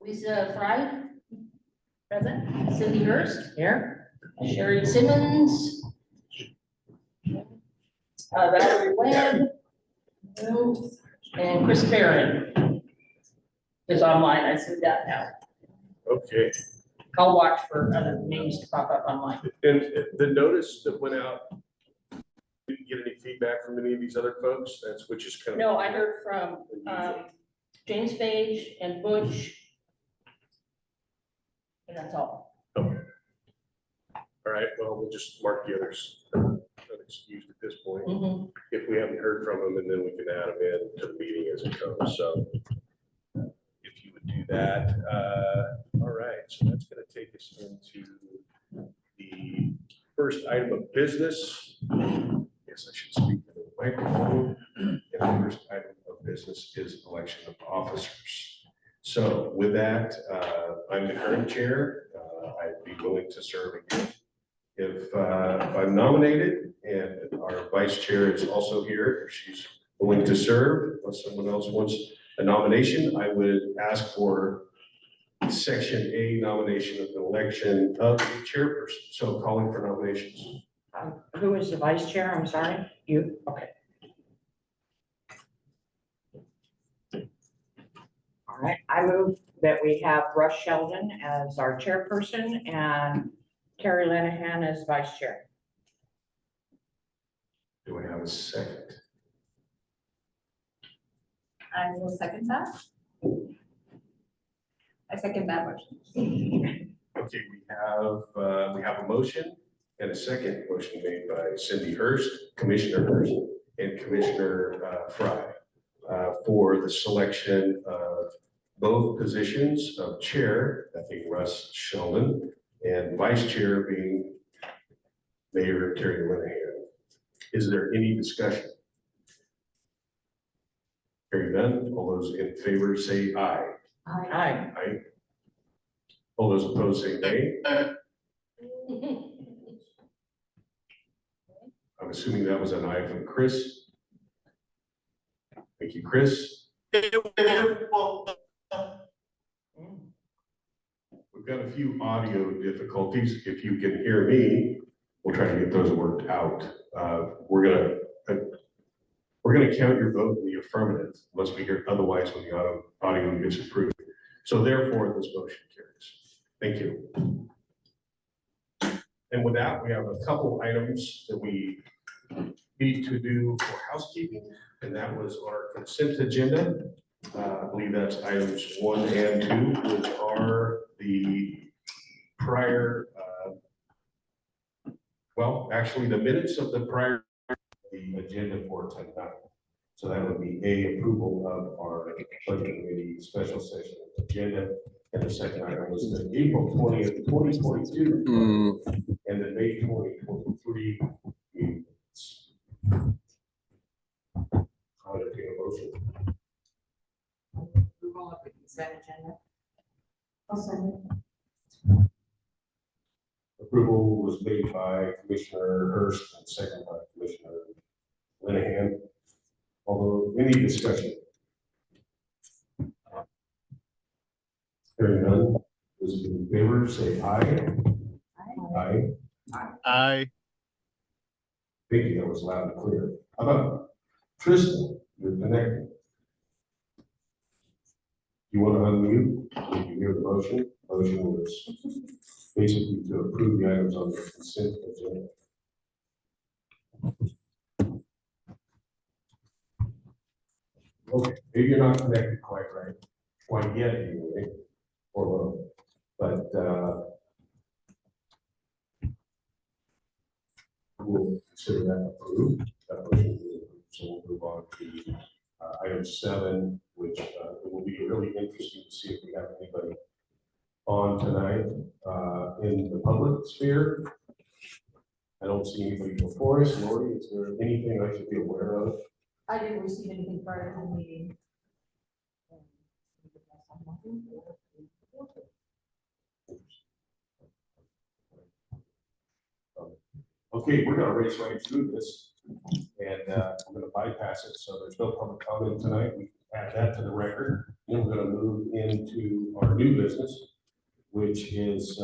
Lisa Fry, present. Cindy Hurst, here. Sherry Simmons. Valerie Webb. And Chris Barron is online. I see that now. Okay, I'll watch for other names to pop up online. and the notice that went out, didn't get any feedback from any of these other folks, that's, which is kind of. No, I heard from James Page and Butch. And that's all. Okay. All right, well, we'll just mark the others unexcused at this point, Mhm. if we haven't heard from them, and then we can add them in to the meeting as it comes, so. If you would do that, all right, so that's gonna take us into the first item of business. Yes, I should speak to the microphone. And the first item of business is election of officers. So with that, I'm the current chair. I'd be willing to serve again. If I'm nominated, and our vice chair is also here, if she's willing to serve, unless someone else wants a nomination, I would ask for Section A nomination of the election of the chairperson. So calling for nominations. Who is the vice chair? I'm sorry, you, okay. All right, I move that we have Russ Sheldon as our chairperson and Terry Lenahan as vice chair. Do I have a second? I will second that. I second that motion. Okay, we have a motion and a second motion made by Cindy Hurst, Commissioner Hurst, and Commissioner Fry for the selection of both positions of chair, that being Russ Sheldon, and vice chair being Mayor Terry Lenahan. Is there any discussion? Hearing none, all those in favor say aye. Aye. Aye. All those opposed say nay. I'm assuming that was an aye from Chris. Thank you, Chris. We've got a few audio difficulties. If you can hear me, we'll try to get those worked out. We're gonna count your vote in the affirmative unless we hear otherwise when the audio gets approved. So therefore, this motion carries. Thank you. And with that, we have a couple items that we need to do for housekeeping, and that was our consent agenda. I believe that's items 1 and 2, which are the prior, well, actually the minutes of the prior, the agenda for tonight. So that would be A, approval of our budget committee special session agenda. And the second item was the April 20th, 2022, and the May 2023 meetings. I'll entertain a motion. Approval of the consent agenda. Approval was made by Commissioner Hurst and second by Commissioner Lenahan. Although, any discussion? Hearing none, those in favor say aye. Aye. Aye. Thank you, that was loud and clear. How about Tristan, you're connected. You want to unmute? Did you hear the motion? Motion was basically to approve the items on the consent agenda. Okay, maybe you're not connected quite yet anyway, or, but, we'll consider that approved. That motion is approved. So we'll move on to item 7, which it will be really interesting to see if we have anybody on tonight in the public sphere. I don't see anybody before us. Lori, is there anything I should be aware of? I didn't receive anything prior to the meeting. Okay, we're gonna race right through this, and I'm gonna bypass it, so there's no public comment tonight. We can add that to the record. Then we're gonna move into our new business, which is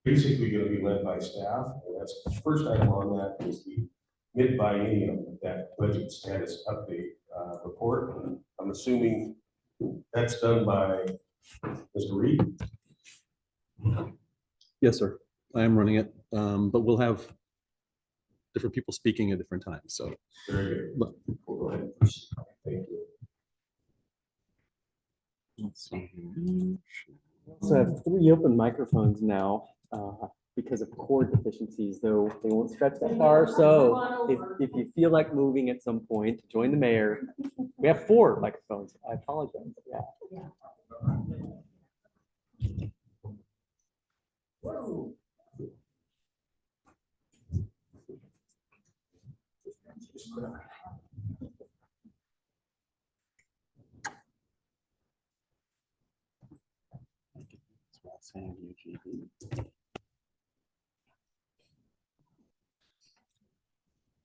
basically gonna be led by staff. And that's the first item on that is the mid-biennium, that budget status update report. I'm assuming that's done by Mr. Reed. Yes, sir. I am running it, but we'll have different people speaking at different times, so. Very good. But- We'll go ahead. Thank you. Let's see here. So I have 3 open microphones now because of cord deficiencies, though they won't stretch that far. So if you feel like moving at some point, join the mayor. We have 4 microphones. I apologize. Yeah.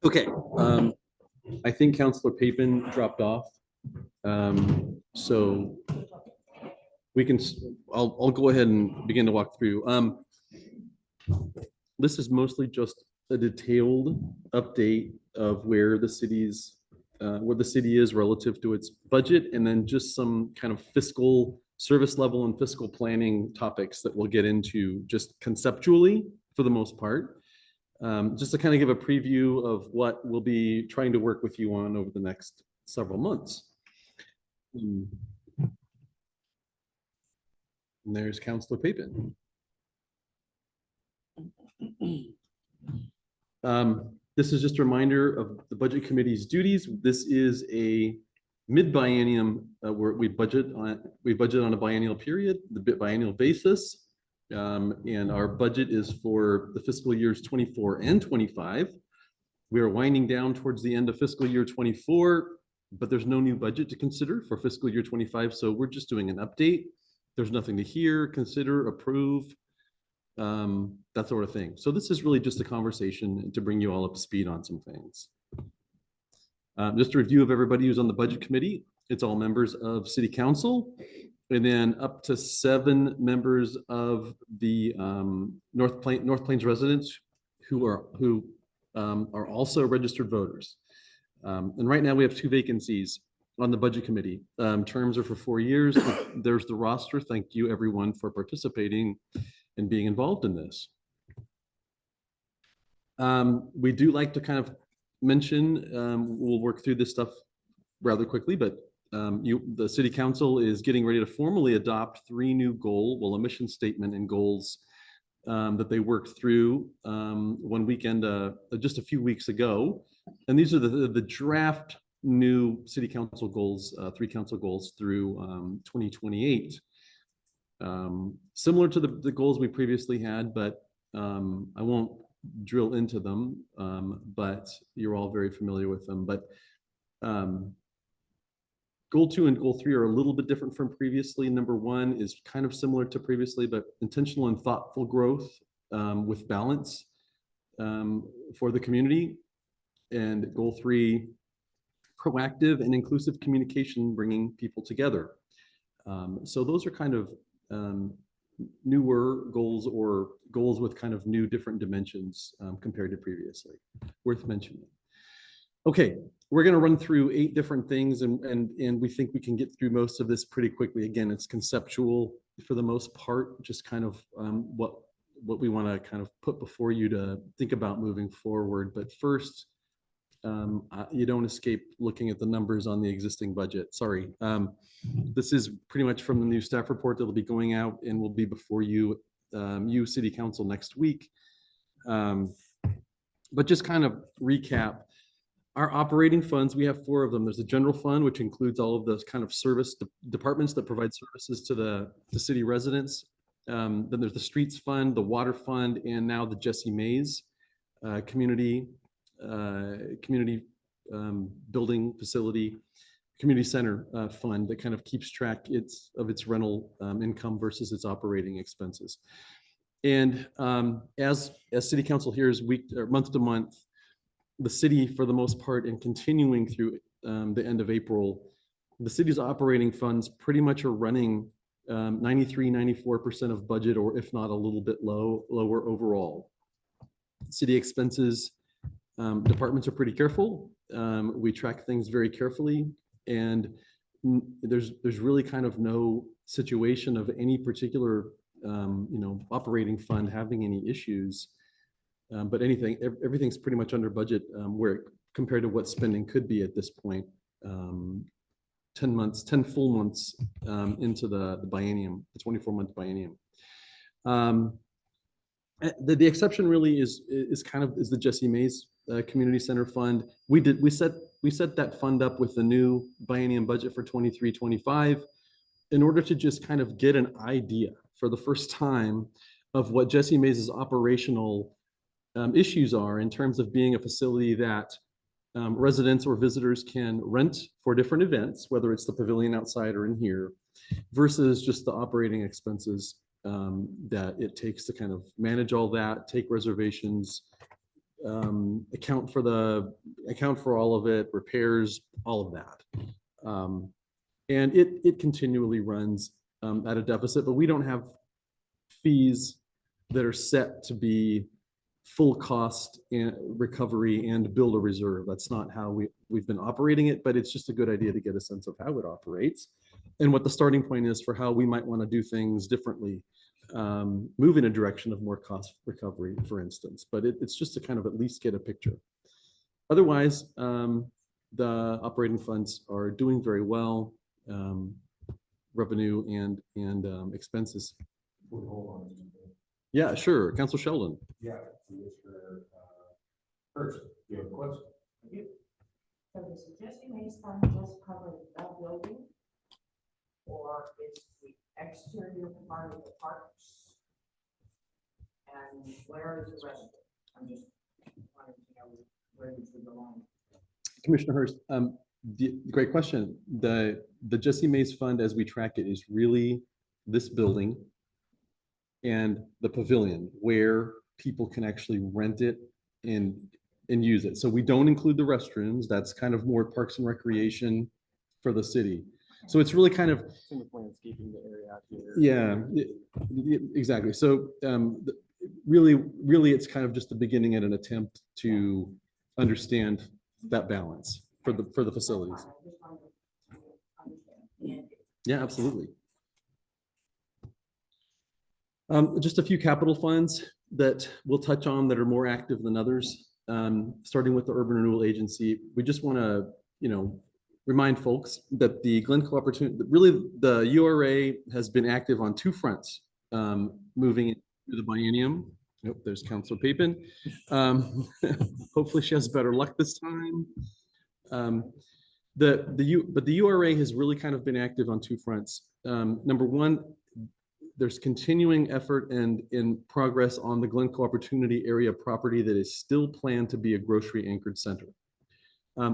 Okay, I think Counselor Papen dropped off. So we can, I'll go ahead and begin to walk through. This is mostly just a detailed update of where the city is relative to its budget, and then just some kind of fiscal service level and fiscal planning topics that we'll get into just conceptually for the most part. Just to kind of give a preview of what we'll be trying to work with you on over the next several months. And there's Councilor Papen. This is just a reminder of the Budget Committee's duties. This is a mid-biennium where we budget on a biennial period, the biennial basis. And our budget is for the fiscal years 24 and 25. We are winding down towards the end of fiscal year 24, but there's no new budget to consider for fiscal year 25. So we're just doing an update. There's nothing to hear, consider, approve, that sort of thing. So this is really just a conversation to bring you all up to speed on some things. Just a review of everybody who's on the Budget Committee. It's all members of City Council. And then up to 7 members of the North Plains residents who are also registered voters. And right now we have 2 vacancies on the Budget Committee. Terms are for 4 years. There's the roster. Thank you everyone for participating and being involved in this. We do like to kind of mention, we'll work through this stuff rather quickly, but the City Council is getting ready to formally adopt 3 new a mission statement and goals that they worked through one weekend, just a few weeks ago. And these are the draft new City Council goals, 3 council goals through 2028. Similar to the goals we previously had, but I won't drill into them, but you're all very familiar with them. But Goal 2 and Goal 3 are a little bit different from previously. Number 1 is kind of similar to previously, but intentional and thoughtful growth with balance for the community. And Goal 3, proactive and inclusive communication, bringing people together. So those are kind of newer goals, or goals with kind of new different dimensions compared to previously, worth mentioning. Okay, we're going to run through 8 different things, and we think we can get through most of this pretty quickly. Again, it's conceptual for the most part, just kind of what we want to kind of put before you to think about moving forward. But first, you don't escape looking at the numbers on the existing budget. Sorry. This is pretty much from the new staff report that will be going out and will be before you, City Council next week. But just kind of recap. Our operating funds, we have 4 of them. There's a general fund, which includes all of those kind of service departments that provide services to the city residents. Then there's the streets fund, the water fund, and now the Jesse Mays community building facility, community center fund that kind of keeps track of its rental income versus its operating expenses. And as City Council hears month to month, the city, for the most part, and continuing through the end of April, the city's operating funds pretty much are running 93, 94% of budget, or if not a little bit lower overall. City expenses, departments are pretty careful. We track things very carefully, and there's really kind of no situation of any particular operating fund having any issues. But everything's pretty much under budget, where compared to what spending could be at this point. 10 full months into the biennium, the 24-month biennium. The exception really is the Jessie Mays Community Center Fund. We set that fund up with the new biennium budget for 23-25 in order to just kind of get an idea for the first time of what Jessie Mays' operational issues are in terms of being a facility that residents or visitors can rent for different events, whether it's the pavilion outside or in here, versus just the operating expenses that it takes to kind of manage all that, take reservations, account for all of it, repairs, all of that. And it continually runs at a deficit, but we don't have fees that are set to be full cost and recovery and build a reserve. That's not how we've been operating it, but it's just a good idea to get a sense of how it operates and what the starting point is for how we might want to do things differently, move in a direction of more cost recovery, for instance. But it's just to kind of at least get a picture. Otherwise, the operating funds are doing very well, revenue and expenses. Yeah, sure. Council Sheldon. Yeah, Commissioner, first, you have a question? So does the Jessie Mays Fund just cover the building? Or is the exterior part of the parks? And where is the rest of it? I'm just wanting to know where you should belong. Commissioner Hurst, great question. The Jessie Mays Fund, as we track it, is really this building and the pavilion where people can actually rent it and use it. So we don't include the restrooms. That's kind of more parks and recreation for the city. So it's really kind of, Landscaping the area out here. yeah, exactly. So really, it's kind of just the beginning and an attempt to understand that balance for the facilities. Yeah, absolutely. Just a few capital funds that we'll touch on that are more active than others. Starting with the Urban Renewal Agency, we just want to, remind folks that the Glencoe opportunity, really the URA has been active on two fronts, moving into the biennium. Nope, there's Councilor Papin. Hopefully she has better luck this time. But the URA has really kind of been active on two fronts. Number one, there's continuing effort and in progress on the Glencoe Opportunity Area property that is still planned to be a grocery anchored center.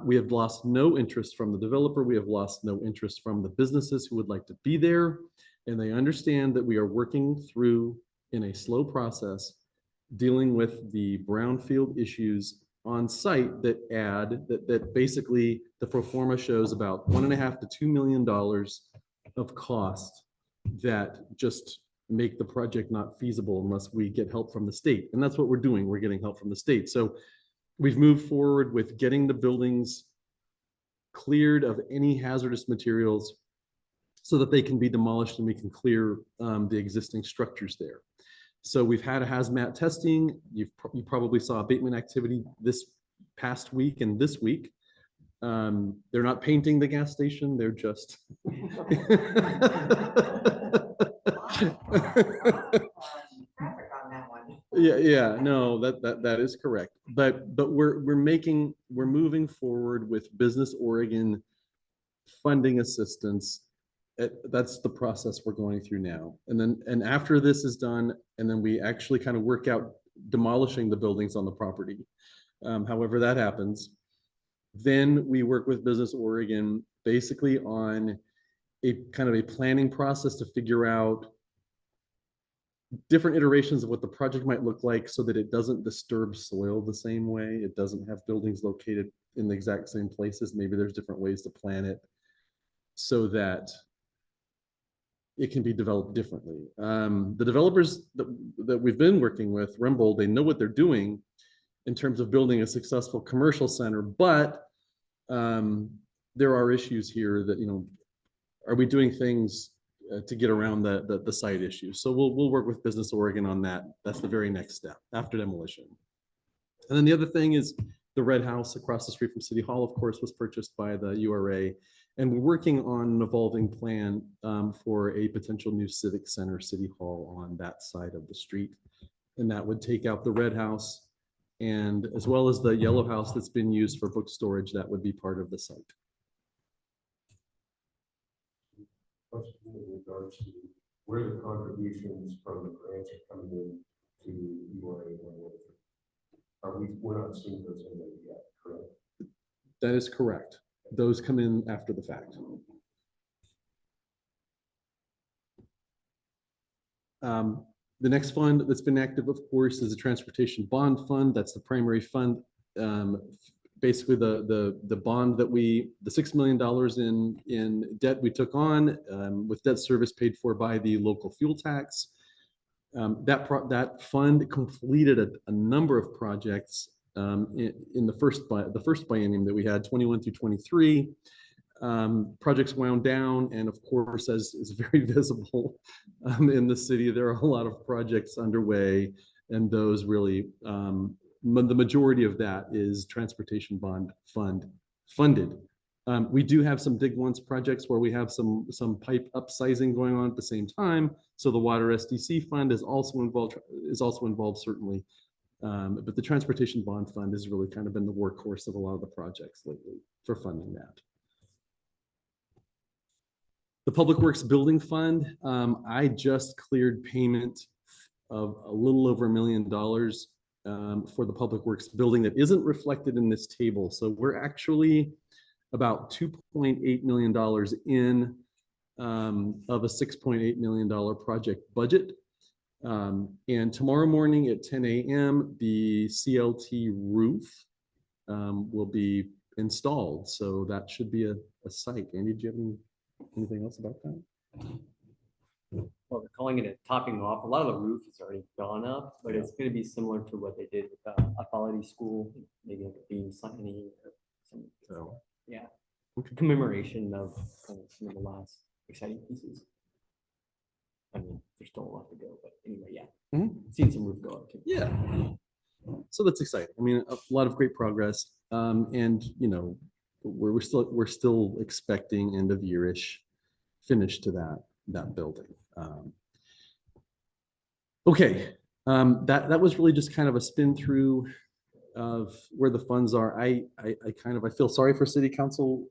We have lost no interest from the developer. We have lost no interest from the businesses who would like to be there. And they understand that we are working through, in a slow process, dealing with the brownfield issues on site that basically the pro forma shows about $1.5 to $2 million of cost that just make the project not feasible unless we get help from the state. And that's what we're doing. We're getting help from the state. So we've moved forward with getting the buildings cleared of any hazardous materials so that they can be demolished and we can clear the existing structures there. So we've had a hazmat testing. You probably saw abatement activity this past week and this week. They're not painting the gas station. They're just Traffic on that one. yeah, no, that is correct. But we're moving forward with Business Oregon funding assistance. That's the process we're going through now. And after this is done, and then we actually kind of work out demolishing the buildings on the property. However that happens, then we work with Business Oregon basically on a kind of a planning process to figure out different iterations of what the project might look like so that it doesn't disturb soil the same way. It doesn't have buildings located in the exact same places. Maybe there's different ways to plan it so that it can be developed differently. The developers that we've been working with, Rembold, they know what they're doing in terms of building a successful commercial center, but there are issues here that, are we doing things to get around the site issues? So we'll work with Business Oregon on that. That's the very next step after demolition. And then the other thing is the Red House across the street from City Hall, of course, was purchased by the URA. And we're working on an evolving plan for a potential new civic center, City Hall, on that side of the street. And that would take out the Red House, and as well as the yellow house that's been used for book storage, that would be part of the site. Question in regards to where the contributions from the grants are coming in to URA. We're not seeing those in there yet, correct? That is correct. Those come in after the fact. The next fund that's been active, of course, is the Transportation Bond Fund. That's the primary fund. Basically, the bond that the $6 million in debt we took on with debt service paid for by the local fuel tax. That fund completed a number of projects in the first biennium that we had, 21 through 23. Projects wound down, and of course, as is very visible in the city, there are a lot of projects underway, and those really, the majority of that is Transportation Bond Fund funded. We do have some Dig Once projects where we have some pipe upsizing going on at the same time. So the Water SDC Fund is also involved certainly. But the Transportation Bond Fund has really kind of been the workhorse of a lot of the projects lately for funding that. The Public Works Building Fund, I just cleared payment of a little over $1 million for the Public Works building that isn't reflected in this table. So we're actually about $2.8 million in of a $6.8 million project budget. And tomorrow morning at 10 a.m., the CLT roof will be installed. So that should be a sight. Andy, do you have anything else about that? Well, they're calling it a topping off. A lot of the roof has already gone up, but it's going to be similar to what they did with Apology School, maybe like a beam signing or some. So, yeah, okay. Commemoration of kind of some of the last exciting pieces. I mean, there's still a lot to go, but anyway, yeah, seen some roof go up too. Yeah, so that's exciting. I mean, a lot of great progress, and we're still expecting end of year-ish finish to that building. Okay, that was really just kind of a spin through of where the funds are. I feel sorry for City Council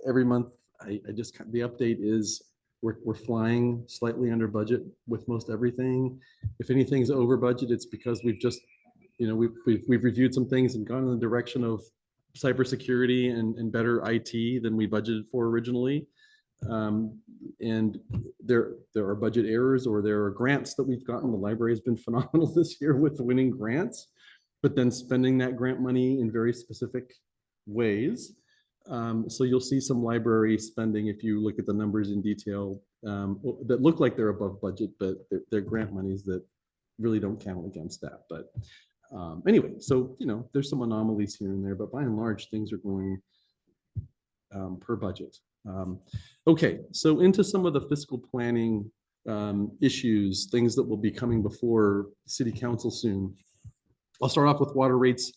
every month. The update is we're flying slightly under budget with most everything. If anything's over budget, it's because we've just we've reviewed some things and gone in the direction of cybersecurity and better IT than we budgeted for originally. And there are budget errors, or there are grants that we've gotten. The library has been phenomenal this year with winning grants, but then spending that grant money in very specific ways. So you'll see some library spending if you look at the numbers in detail that look like they're above budget, but they're grant monies that really don't count against that. But anyway, so there's some anomalies here and there, but by and large, things are going per budget. Okay, so into some of the fiscal planning issues, things that will be coming before City Council soon. I'll start off with water rates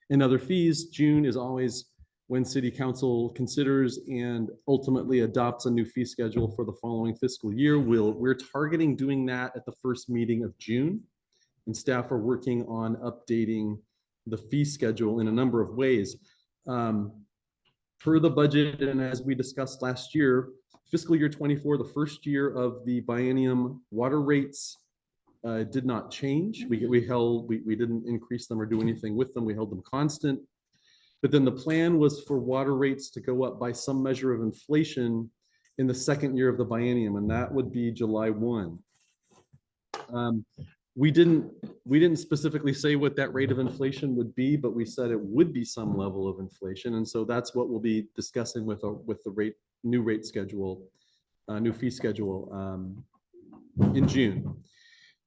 and other fees. June is always when City Council considers and ultimately adopts a new fee schedule for the following fiscal year. We're targeting doing that at the first meeting of June, and staff are working on updating the fee schedule in a number of ways. Per the budget, and as we discussed last year, fiscal year 24, the first year of the biennium, water rates did not change. We didn't increase them or do anything with them. We held them constant. But then the plan was for water rates to go up by some measure of inflation in the second year of the biennium, and that would be July 1. The We didn't specifically say what that rate of inflation would be, but we said it would be some level of inflation. And so that's what we'll be discussing with the new rate schedule, new fee schedule in June.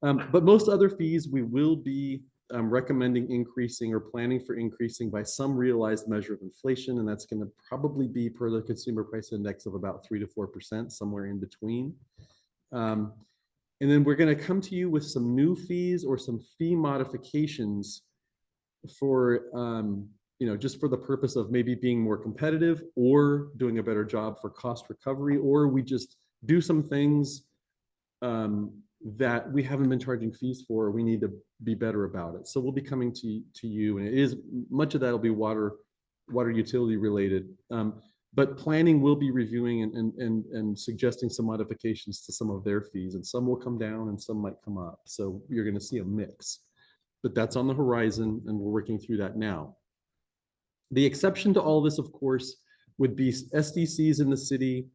But most other fees, we will be recommending increasing or planning for increasing by some realized measure of inflation. And that's going to probably be per the consumer price index of about 3 to 4%, somewhere in between. And then we're going to come to you with some new fees or some fee modifications for, just for the purpose of maybe being more competitive or doing a better job for cost recovery, or we just do some things that we haven't been charging fees for. We need to be better about it. So we'll be coming to you, and it is much of that will be water utility related. But planning will be reviewing and suggesting some modifications to some of their fees, and some will come down and some might come up. So you're going to see a mix, but that's on the horizon and we're working through that now. The exception to all this, of course, would be SDCs in the city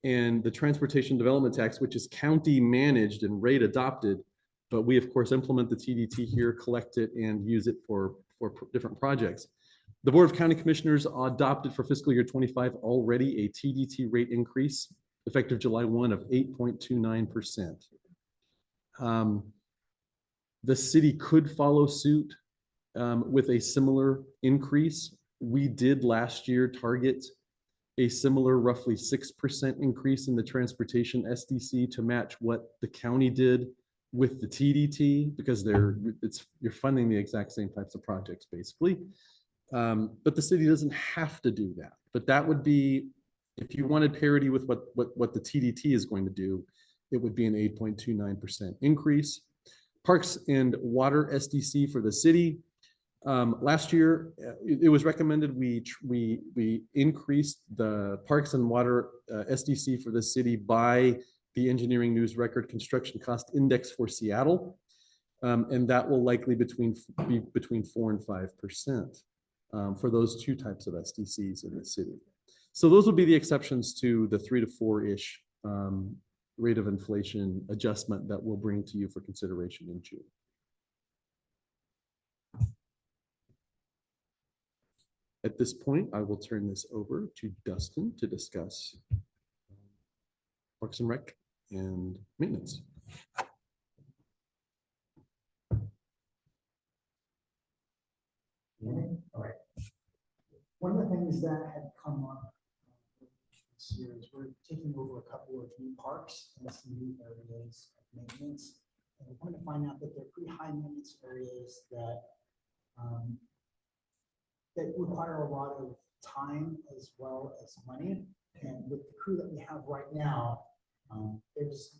and the transportation development tax, which is county managed and rate adopted. But we, of course, implement the TDT here, collect it, and use it for different projects. The Board of County Commissioners adopted for fiscal year 25 already a TDT rate increase effective July 1 of 8.29%. The city could follow suit with a similar increase. We did last year target a similar roughly 6% increase in the transportation SDC to match what the county did with the TDT, because you're funding the exact same types of projects basically. But the city doesn't have to do that. But that would be, if you wanted parity with what the TDT is going to do, it would be an 8.29% increase. Parks and Water SDC for the city. Last year, it was recommended we increased the Parks and Water SDC for the city by the Engineering News Record Construction Cost Index for Seattle. And that will likely be between 4 and 5%. For those two types of SDCs in the city. So those would be the exceptions to the 3 to 4-ish rate of inflation adjustment that we'll bring to you for consideration in June. At this point, I will turn this over to Dustin to discuss Parks and Rec and maintenance. All right. One of the things that had come up this year is we're taking over a couple of new parks and some new areas of maintenance. And we wanted to find out that they're pretty high maintenance areas that that require a lot of time as well as money. And with the crew that we have right now, there's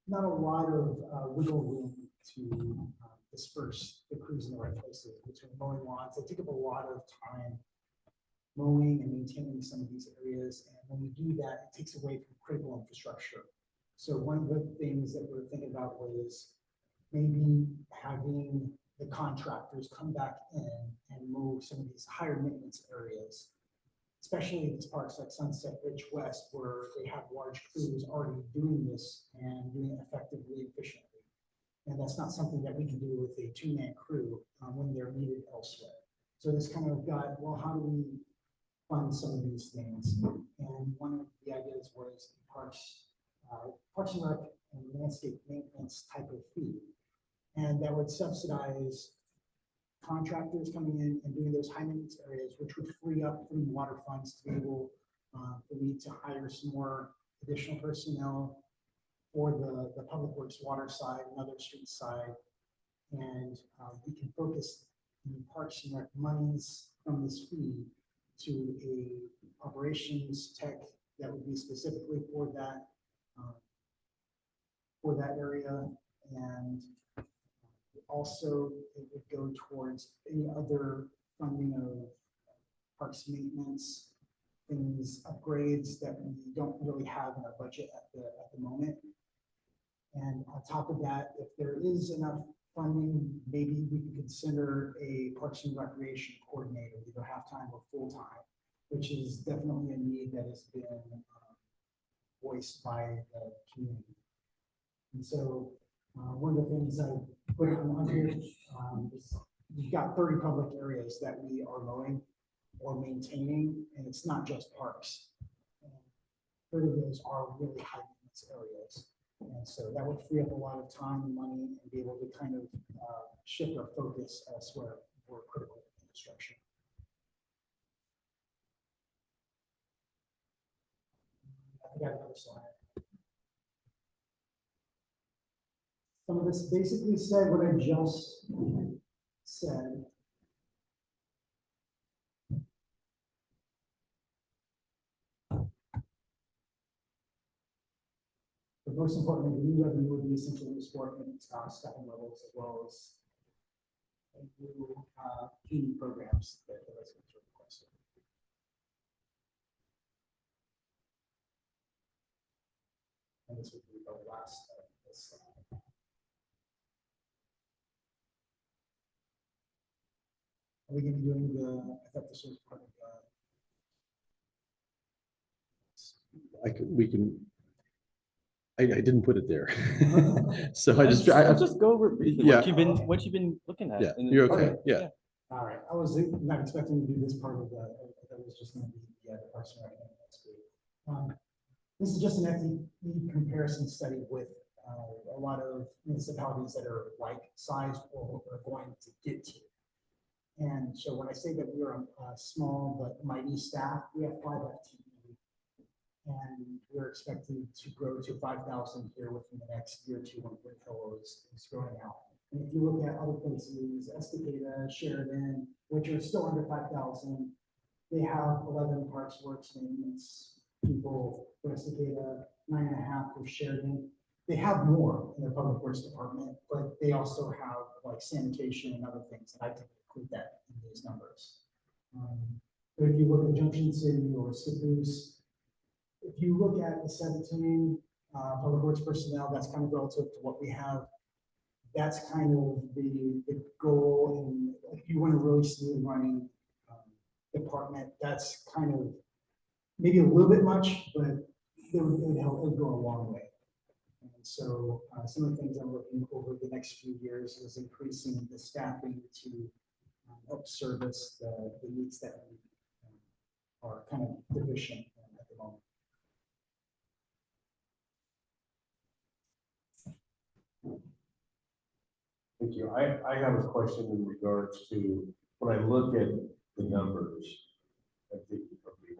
not a lot of wiggle room to disperse the crews in the right places between mowing lawns. They take up a lot of time mowing and maintaining some of these areas. And when we do that, it takes away from critical infrastructure. So one of the things that we're thinking about was maybe having the contractors come back in and mow some of these higher maintenance areas, especially these parks like Sunset Ridge West, where they have large crews already doing this and doing it effectively and efficiently. And that's not something that we can do with a 2-man crew when they're needed elsewhere. So this kind of got, well, how do we fund some of these things? And one of the ideas was Parks and Rec and landscape maintenance type of fee. And that would subsidize contractors coming in and doing those high maintenance areas, which would free up from water funds to be able for me to hire some more additional personnel for the public works water side and other street side. And we can focus the Parks and Rec monies from this fee to a operations tech that would be specifically for that area. And also it would go towards any other funding of parks maintenance, things, upgrades that we don't really have in our budget at the moment. And on top of that, if there is enough funding, maybe we can consider a Parks and Recreation coordinator, either half-time or full-time, which is definitely a need that has been voiced by the community. And so One of the things I put on here, is we've got 30 public areas that we are mowing or maintaining, and it's not just parks. 30 of those are really high maintenance areas. And so that would free up a lot of time and money and be able to kind of shift our focus elsewhere for critical infrastructure. I got another slide. Some of this basically said what I just said. But most importantly, the new revenue would be essentially supporting staffing levels as well as new community programs that the residents are requesting. And this would be the last this slide. Are we going to be doing I thought this was part of we can, I didn't put it there. So I just, Let's just go over briefly Yeah. what you've been looking at. Yeah, in the- you're okay, yeah. all right, I was not expecting to do this part of that was just going to be the Parks and Rec next week. This is just an FTE comparison study with a lot of municipalities that are like sized or are going to get to. And so when I say that we are a small but mighty staff, we have 5 FTE. And we're expected to grow to 5,000 here within the next year or two when Brick Hill is growing out. And if you look at other places, Estacada, Sheridan, which are still under 5,000, they have 11 Parks Works maintenance people for Estacada, 9.5 for Sheridan. They have more in their public works department, but they also have like sanitation and other things, and I didn't include that in these numbers. But if you look at Junction City or Caboose, if you look at the 17 public works personnel, that's kind of relative to what we have. That's kind of the goal. And if you want a really smooth running department, that's kind of maybe a little bit much, but it would help. It would go a long way. And so some of the things I'm looking over the next few years is increasing the staffing to help service the needs that we are kind of deficient in at the moment. Thank you. I have a question in regards to, when I look at the numbers, I think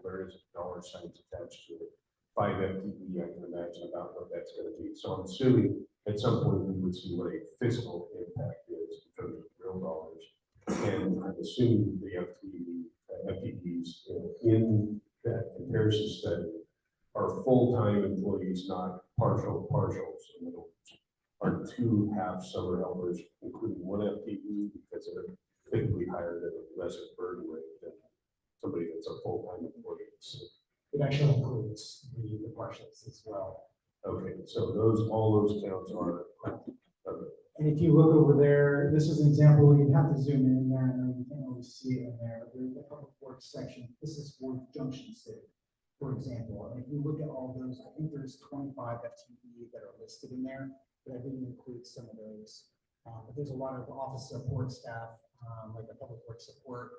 there is dollar signs attached to it. 5 FTE, I can imagine about what that's going to be. So I'm assuming at some point we would see what a fiscal impact is in terms of real dollars. And I'm assuming the FTEs in that comparison study are full-time employees, not partials. In other words, are 2 half-summer helpers, including 1 FTE, because they're typically hired at a lesser burden rate than somebody that's a full-time employee. So, It actually includes the partials as well. okay, so all those counts are. Okay. And if you look over there, this is an example, you'd have to zoom in there and you can't really see it in there. There's the public works section. This is for Junction City, for example. And if you look at all those, I think there's 25 FTE that are listed in there, but I didn't include some of those. But there's a lot of office support staff, like the public works support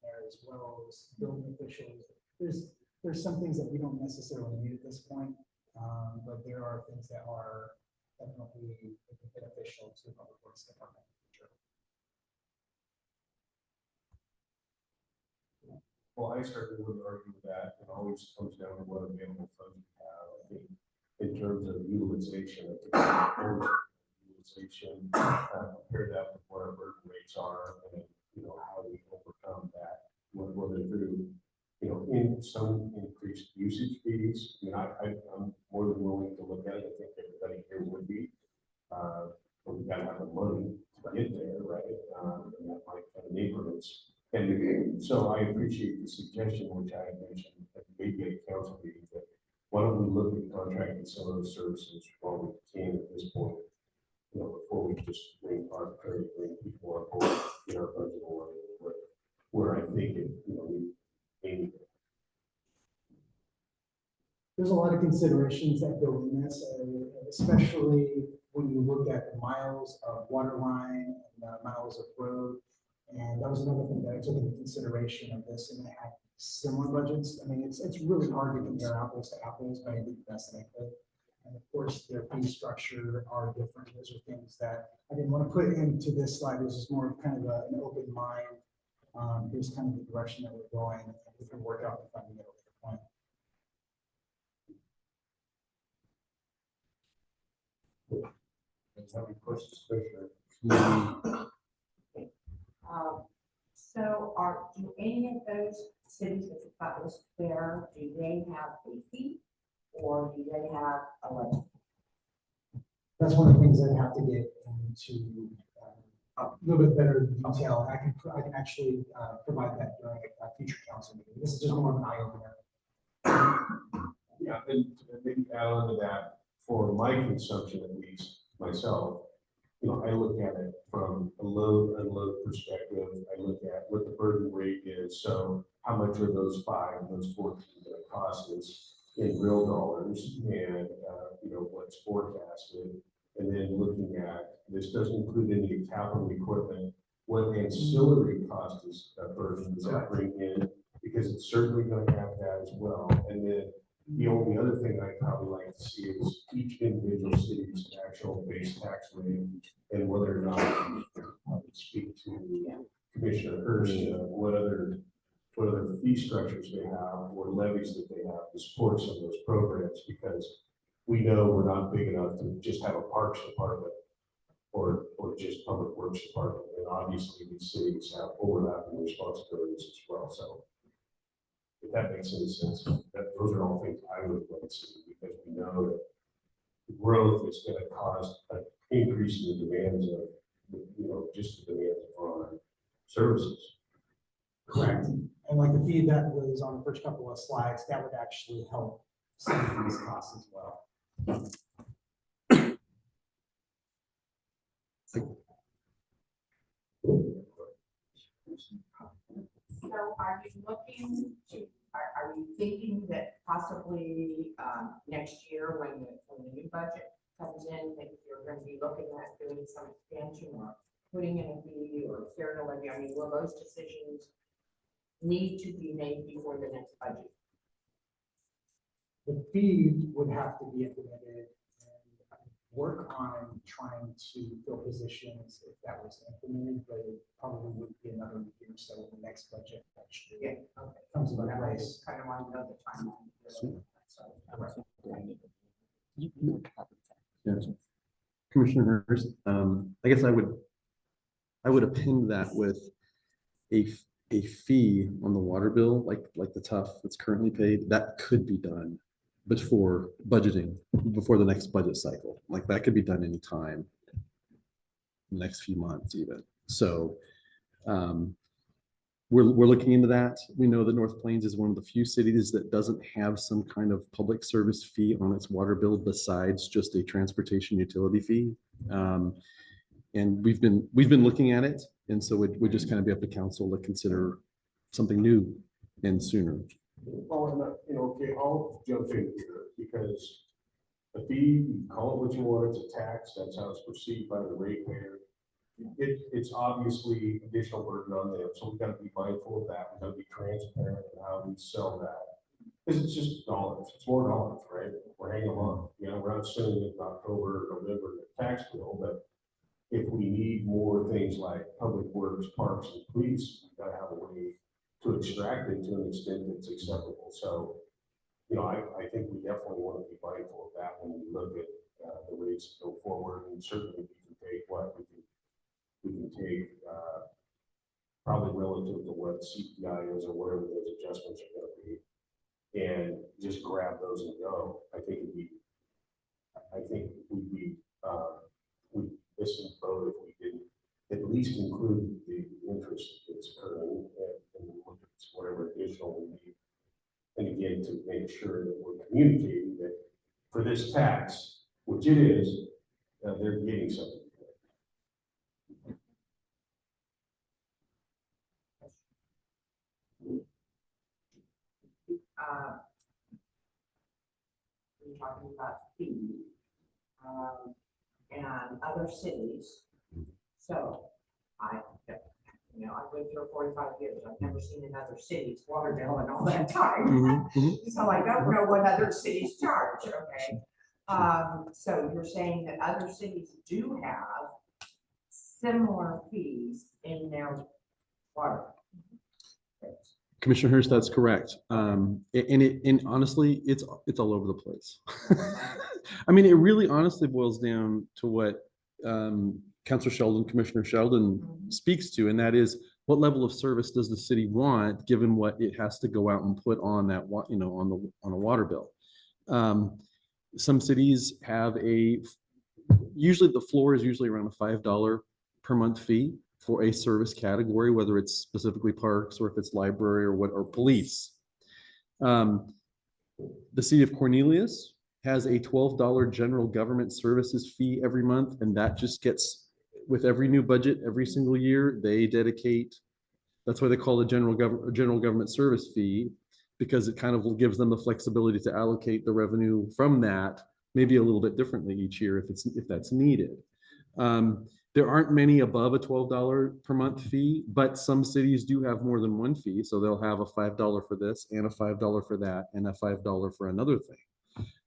there, as well as building officials. There's some things that we don't necessarily need at this point, but there are things that are definitely beneficial to the public works department. Well, I certainly would argue with that. It always comes down to what available funds we have. I think in terms of utilization, compare that with what our burden rates are, and how we overcome that, whether through in some increased usage fees. I mean, I'm more than willing to look at it. I think everybody here would be. But we gotta have the money to get there, right? And that might come in increments. And so I appreciate the suggestion, which I had mentioned at maybe at council meeting, that why don't we look at contracting some of those services while we can at this point, before we just bring people on board in our budget or where I think we aim. There's a lot of considerations that go in this, especially when miles of water line and miles of road. And that was another thing that I took into consideration of this, and I had similar budgets. I mean, it's really hard to compare apples to apples, but I did the best that I could. And of course, their fee structure are different. Those are things that I didn't want to put into this slide. This is more of kind of an open mind. Here's kind of the direction that we're going. And we can work out the funding at a later point. Any questions, Commissioner? So do any of those cities that you thought was fair, do they have a fee or do they have a levy? That's one of the things I'd have to get into a little bit better detail. I can actually provide that during a future council meeting. This is just more of an eye opener. Yeah, and maybe add on to that, for my consumption at least, myself, I look at it from a load unload perspective. I look at what the burden rate is. So how much are those 5, those 14 going to cost us in real dollars, and what's forecasted. And then looking at, this doesn't include any capital equipment, what ancillary cost is burden does that bring in? Because it's certainly going to have that as well. And then the only other thing I'd probably like to see is each individual city's actual base tax rate, and whether or not I would speak to Commissioner Hurst, what other fee structures they have or levies that they have to support some of those programs, because we know we're not big enough to just have a parks department or just public works department. And obviously these cities have overlapping responsibilities as well. So if that makes any sense, those are all things I would like to see, because we know that growth is going to cause an increase in the demands of, just the demands of our services. Correct. And like the fee that was on the first couple of slides, that would actually help some of these costs as well. So are you looking to, are you thinking that possibly next year when the new budget comes in, that you're going to be looking at doing some expansion or putting in a fee or sharing a levy? I mean, will those decisions need to be made before the next budget? The fee would have to be implemented and work on trying to fill positions if that was implemented, but it probably would be another year or so in the next budget next year. Yeah, okay. Comes into I place. just kind of want to know the timeline. Yeah. Commissioner Hurst, I guess I would append that with a fee on the water bill, like the TUF that's currently paid, that could be done before budgeting, before the next budget cycle. Like that could be done anytime, next few months even. So we're looking into that. We know that North Plains is one of the few cities that doesn't have some kind of public service fee on its water bill besides just a transportation utility fee. And we've been looking at it, and so it would just kind of be up to council to consider something new and sooner. Well, okay, I'll jump in here, because the fee, you call it what you want, it's a tax, that's how it's perceived by the ratepayer. It's obviously additional burden on them, so we've got to be mindful of that. We've got to be transparent in how we sell that. Because it's just dollars, it's more dollars, right? We're hanging on, we're not sending it in October or November, the tax bill, but if we need more things like public works, parks, and police, we've got to have a way to extract it to an extent that's acceptable. So, I think we definitely want to be mindful of that when we look at the rates that go forward. And certainly we can take probably relative to what CPI is or whatever those adjustments are going to be, and just grab those and go. I think we'd miss the boat if we didn't at least include the interest that's occurring and look at whatever additional we need. And again, to make sure that we're communicating that for this tax, which it is, they're getting something. We're talking about fee. and other cities. So I, you know, I've lived here 45 years. I've never seen in other cities water bill in all that time. Mhm, mhm. So I don't know what other cities charge, okay? So you're saying that other cities do have similar fees in their water rates? Commissioner Hurst, that's correct. And honestly, it's all over the place. I mean, it really honestly boils down to what Councilor Sheldon, Commissioner Sheldon speaks to, and that is what level of service does the city want, given what it has to go out and put on that, on a water bill. Some cities have usually the floor is usually around a $5 per month fee for a service category, whether it's specifically parks or if it's library or police. The city of Cornelius has a $12 general government services fee every month, and that just gets, with every new budget, every single year, they dedicate, that's why they call it general government service fee, because it kind of gives them the flexibility to allocate the revenue from that, maybe a little bit differently each year if that's needed. There aren't many above a $12 per month fee, but some cities do have more than one fee. So they'll have a $5 for this and a $5 for that and a $5 for another thing.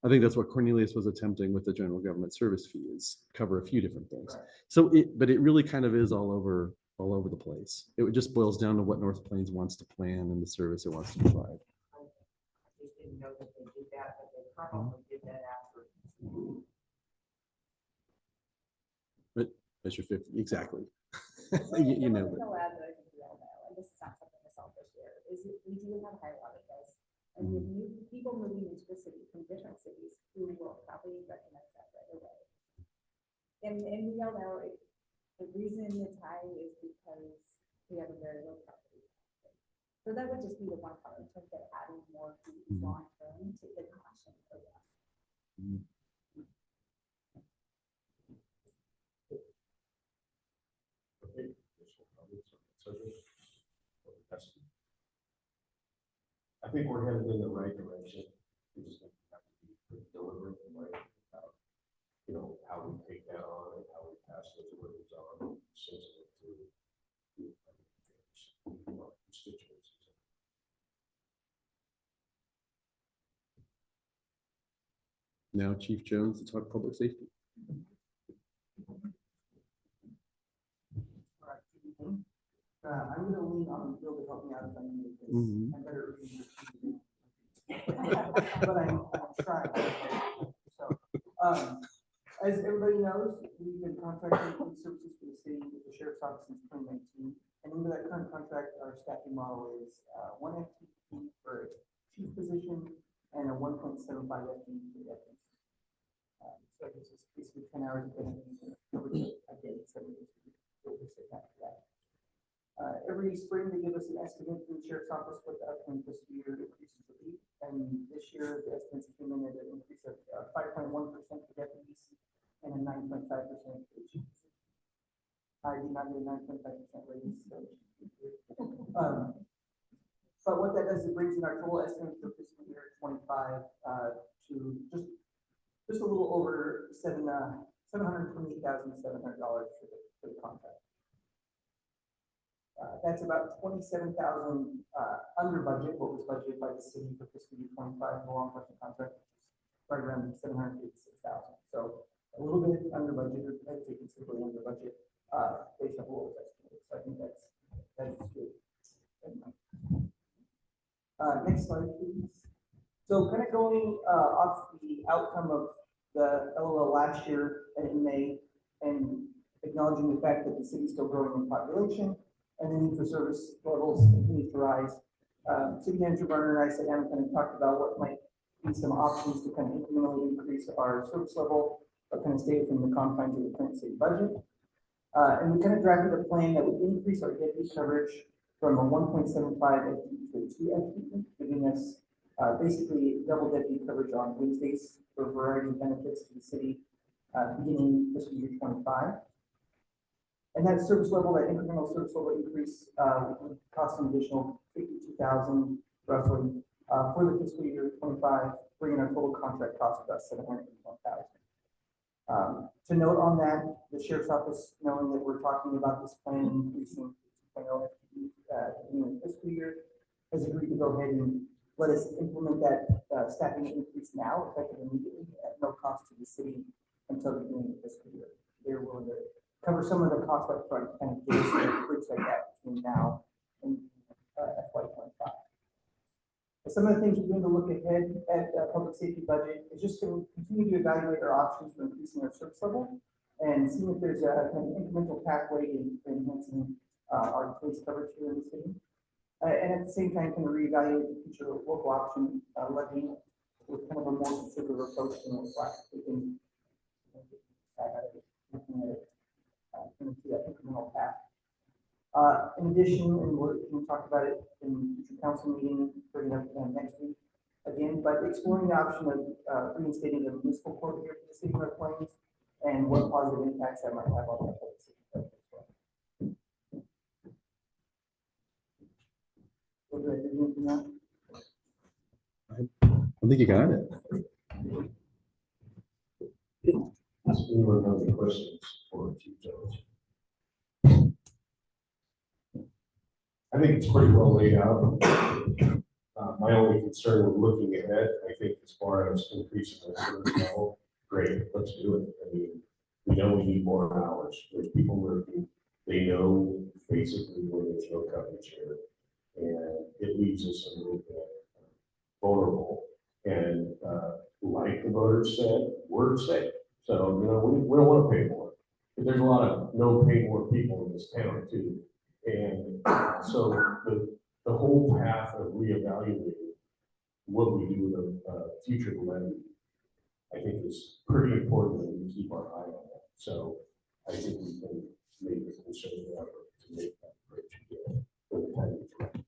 I think that's what Cornelius was attempting with the general government service fee, is cover a few different things. So but it really kind of is all over the place. It just boils down to what North Plains wants to plan and the service it wants to provide. I just didn't know that they did that, but they probably did that after. That's your 50, exactly. The You know only thing it. I'll add that I think we all know, and this is not something that's selfish here, is that we do have high water bills. And with new people moving into the city from different cities, who will probably recognize that right away. And we all know the reason it's high is because we have a very low property tax rate. So that would just be the one part in terms of adding more fees long term to the caution of that. Okay, additional comments on that subject? I think we're headed in the right direction. We just have to be pretty deliberate and right about, how we take that on and how we pass those orders on, sensitive to our constituents. Now Chief Jones to talk public safety. I'm gonna lean on Bill to help me out if I need this. Mhm. I'm better at reading but I'm trying. So, as everybody knows, we've been contracting police services for the city with the sheriff's office since 2019. And under that current contract, our staffing model is one FTE for a chief position and a 1.75 FTE for the deputy. So this is basically 10 hours a day, a day, so we'll just say that for that. Every spring, they give us an estimate from the sheriff's office what the upcoming fiscal year increases will be. And this year, the estimates came in at an increase of 5.1% for deputies and a 9.5% for the chief. I did not get a 9.5% raise. But what that does, it brings in our total estimate for fiscal year 25 to just a little over $728,700 for the contract. That's about 27,000 under budget, what was budgeted by the city for fiscal year 25, along with the contract, right around 756,000. So a little bit under budget, I'd say considerably under budget, based on what was estimated. So I think that's good. Next slide, please. So kind of going off the outcome of the LOL last year in May, and acknowledging the fact that the city's still growing in population, and the need for service levels continue to rise. City Manager Barner and I sat down and kind of talked about what might be some options to kind of incrementally increase our service level, but kind of stay within the confines of the current city budget. And we kind of drafted a plan that would increase our deputy coverage from a 1.75 FTE to a 2 FTE, giving us basically double deputy coverage on Wednesdays for a variety of benefits to the city, beginning fiscal year 25. And that service level, that incremental service level increase would cost an additional $52,000 roughly for the fiscal year 25, bringing our total contract cost to about $781,000. To note on that, the sheriff's office, knowing that we're talking about this plan increasing to 2.0 FTE, in the fiscal year, has agreed to go ahead and let us implement that, staffing increase now, effective immediately, at no cost to the city until the beginning of the fiscal year. They're willing to cover some of the cost up front, kind of give us the bridge like that between now and, FY 25. Some of the things we're going to look ahead at public safety budget is just to continue to evaluate our options for increasing our service level and seeing if there's a kind of incremental pathway to enhancing our police coverage here in the city. And at the same time, kind of reevaluate the future local option levying with kind of a more conservative approach than what's last. We can looking at it into that incremental path. In addition, and we're going to talk about it in future council meeting, bring it up next week again, but exploring the option of reinstating the municipal court here for the city of North Plains and what positive impacts that might have on the city as well. Was there anything else? I think you got it. Anyone have any questions for Chief Judge? I think it's pretty well laid out. My only concern with looking ahead, I think as far as increasing the service level, great, let's do it. I mean, we know we need more hours. There's people working, they know basically when there's no coverage here. And it leaves us a little bit vulnerable. And like the voters said, we're safe. So, you know, we don't want to pay more. But there's a lot of no pay more people in this town too. And so the whole path of reevaluating what we do with the future levy, I think is pretty important that we keep our eye on that. So I think we can make a concerted effort to make that bridge again for the time is right.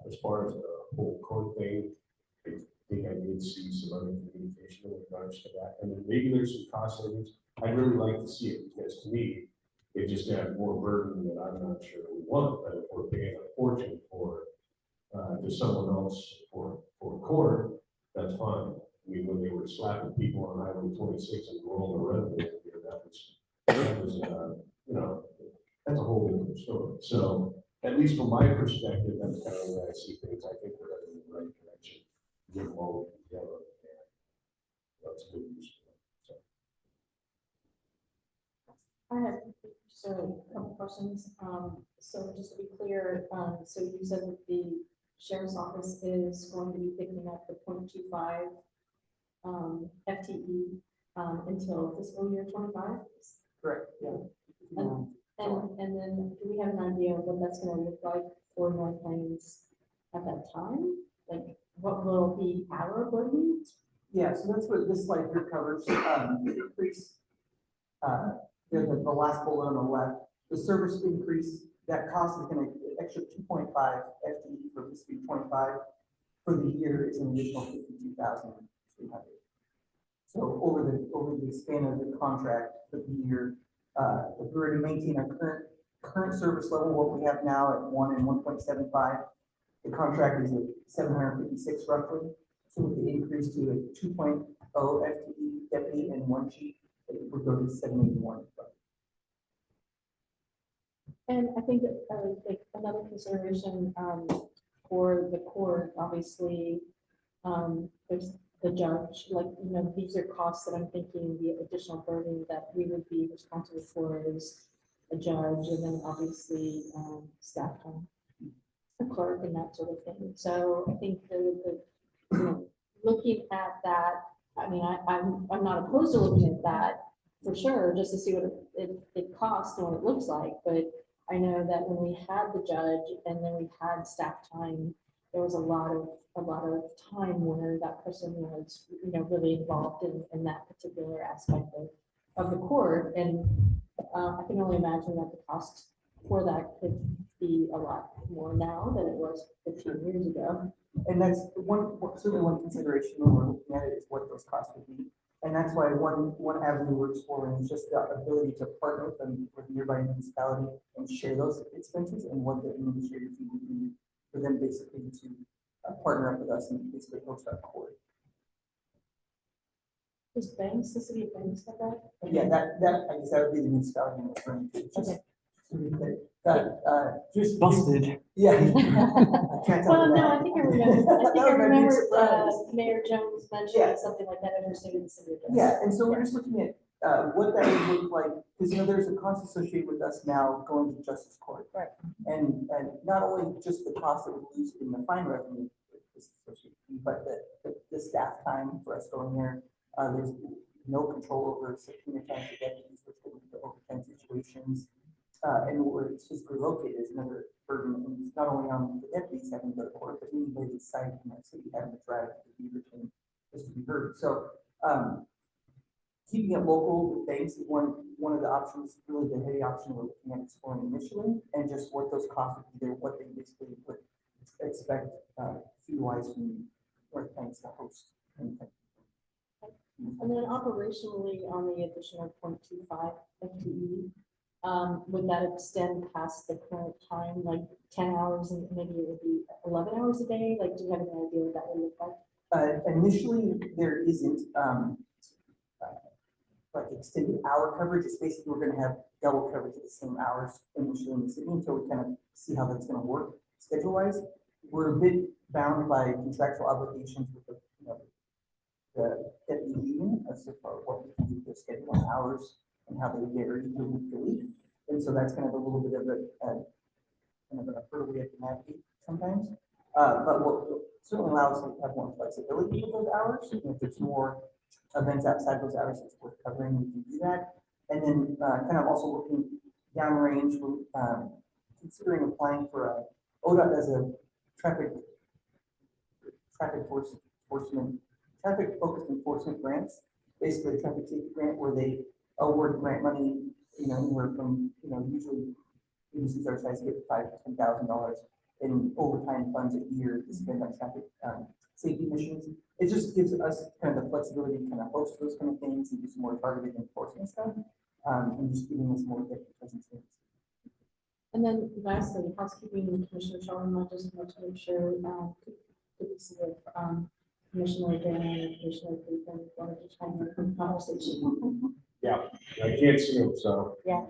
As far as the whole court thing, I think I did see some other communication in regards to that. And then maybe there's some cost savings. I'd really like to see it because to me, it just adds more burden that I'm not sure we want. But if we're paying a fortune for to someone else for court, that's fine. I mean, when they were slapping people on Highway 26 and rolling the road, that was you know, that's a whole different story. So at least from my perspective, that's kind of the way I see things. I think we're heading in the right direction. Get them all together, and that's good news. So. I have just a couple questions. So just to be clear, so you said that the sheriff's office is going to be picking up the 0.25 FTE until fiscal year 25? Correct, yeah. And then do we have an idea of what that's going to look like for North Plains at that time? Like, what will be our burden? Yeah, so that's what this slide here covers. Increase, the last bullet on the left, the service increase, that cost is going to extra 2.5 FTE for fiscal year 25. For the year, it's an additional 52,300. So over the span of the contract for the year, if we were to maintain our current service level, what we have now at 1 and 1.75, the contract is at 756 roughly. So with the increase to a 2.0 FTE deputy and 1 chief, it would go to 781. And I think that like another consideration for the court, obviously, there's the judge, like, you know, these are costs that I'm thinking the additional burden that we would be responsible for is a judge, and then obviously staff time, a clerk, and that sort of thing. So I think the you know, looking at that, I mean, I'm not opposed to looking at that for sure, just to see what it costs and what it looks like. But I know that when we had the judge and then we had staff time, there was a lot of time where that person was, you know, really involved in that particular aspect of the court. And I can only imagine that the cost for that could be a lot more now than it was 15 years ago. And that's certainly one consideration when we're looking at it is what those costs would be. And that's why one avenue we're exploring is just the ability to partner with them with nearby municipality and share those expenses and what the administrative fee would be for them basically to partner up with us and basically host our court. Is Banks, the city of Banks have that? Yeah, that, I guess that would be the municipality in this room. Just Okay. to be clear. That, Just busted. yeah. I can't tell Well, you no, that. I think I remember, That was my big surprise. Mayor Jones Yeah. mentioning something like that in her state of the city of Banks. Yeah, and so we're just looking at what that would look like, because there's a cost associated with us now going to justice court. Right. And not only just the cost that we lose in the fine revenue, with this associated fee, but the staff time for us going there. There's no control over subpoena time for deputies, which could lead to overtime situations. And where it's physically located is another burden, and it's not only on the deputies having to go to court, but anybody that's cited in that city having to drive to the Beaverton just to be heard. So, keeping it local with banks is one of the options, really the heavy option we're looking at exploring initially, and just what those costs would be there, what they basically would expect fee wise from North Banks to host. anything. And then operationally, on the additional 0.25 FTE, would that extend past the current time, like 10 hours, and maybe it would be 11 hours a day? Like, do you have any idea what that would look like? Initially, there isn't like extended hour coverage. It's basically we're going to have double coverage at the same hours initially in the city until we kind of see how that's going to work schedule wise. We're a bit bound by contractual obligations with the, the deputy union as to what we can do to schedule on hours and how they vary week to week. And so that's kind of a little bit of kind of a hurdle we have to navigate sometimes. But what certainly allows us to have more flexibility with those hours. And if there's more events outside those hours that's worth covering, we can do that. And then kind of also looking downrange, considering applying for a ODOT as a traffic focused enforcement grants, basically a traffic safety grant where they award grant money, anywhere from, usually agencies our size get $5,000 to $10,000 in overtime funds a year to spend on traffic safety missions. It just gives us kind of the flexibility to kind of host those kind of things and do some more targeted enforcement stuff, and just giving us more effective presence. And then lastly, housekeeping, Commissioner Sharma, I just want to make sure, could we see if Commissioner Dan and Commissioner Cleveland wanted to chime in on the conversation? Yeah, I can't see them, so. Yeah.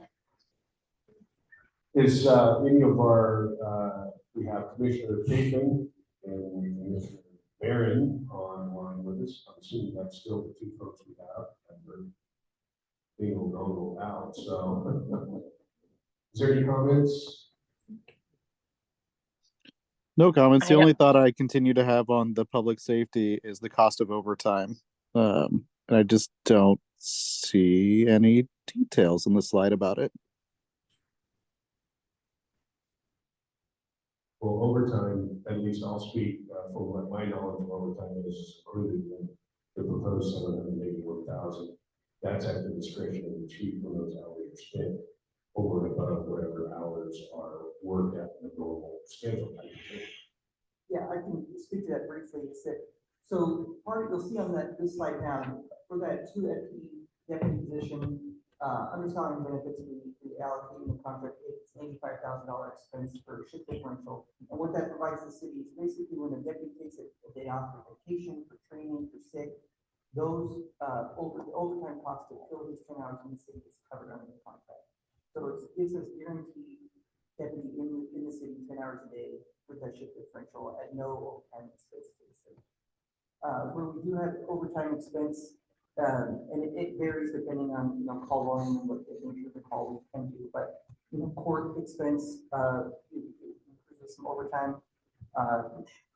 Is any of our, we have Commissioner Chapin and Commissioner Barron online with us. I'm assuming that's still the two folks we have. And we're being go out, so. Is there any comments? No comments. The only thought I continue to have on the public safety is the cost of overtime. And I just don't see any details in the slide about it. Well, overtime, at least I'll speak for what my knowledge of overtime is included in the proposed 781,000. That's at the discretion of the chief when those hours are spent over and above whatever hours are worked at the normal schedule. Yeah, I can speak to that briefly. So part you'll see on this slide now for that 2 FTE deputy position, under salary and benefits, we allocate in the contract, it's $85,000 expense for shift differential. And what that provides the city is basically when a deputy takes a day off for vacation, for training, for sick, those overtime costs to fill his 10 hours in the city is covered under the contract. So it gives us guaranteed deputy in the city 10 hours a day with that shift differential at no overtime expense to the city. Where we do have overtime expense, and it varies depending on call volume and what the nature of the call we can do, but court expense increases some overtime.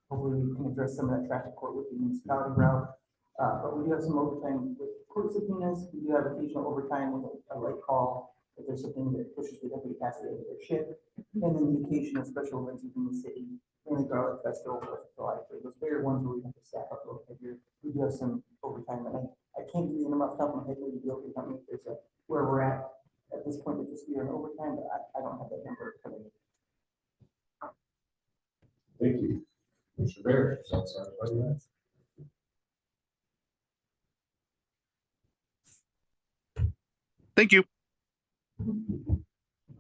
Hopefully we can address some of that traffic court with the municipality route. But we do have some overtime with court subpoenas. We do have occasional overtime with a late call if there's something that pushes the deputy past the end of their shift, and then the occasional special events within the city, mainly Garlic Festival, 4th of July. Those very ones where we have to staff up a little heavier. We do have some overtime, and I can't give you the number off the top of my head, maybe Bill can help me if there's where we're at this point of this year in overtime, but I don't have that number coming. Thank you. Mr. Barrett, does that sound like that? Thank you. All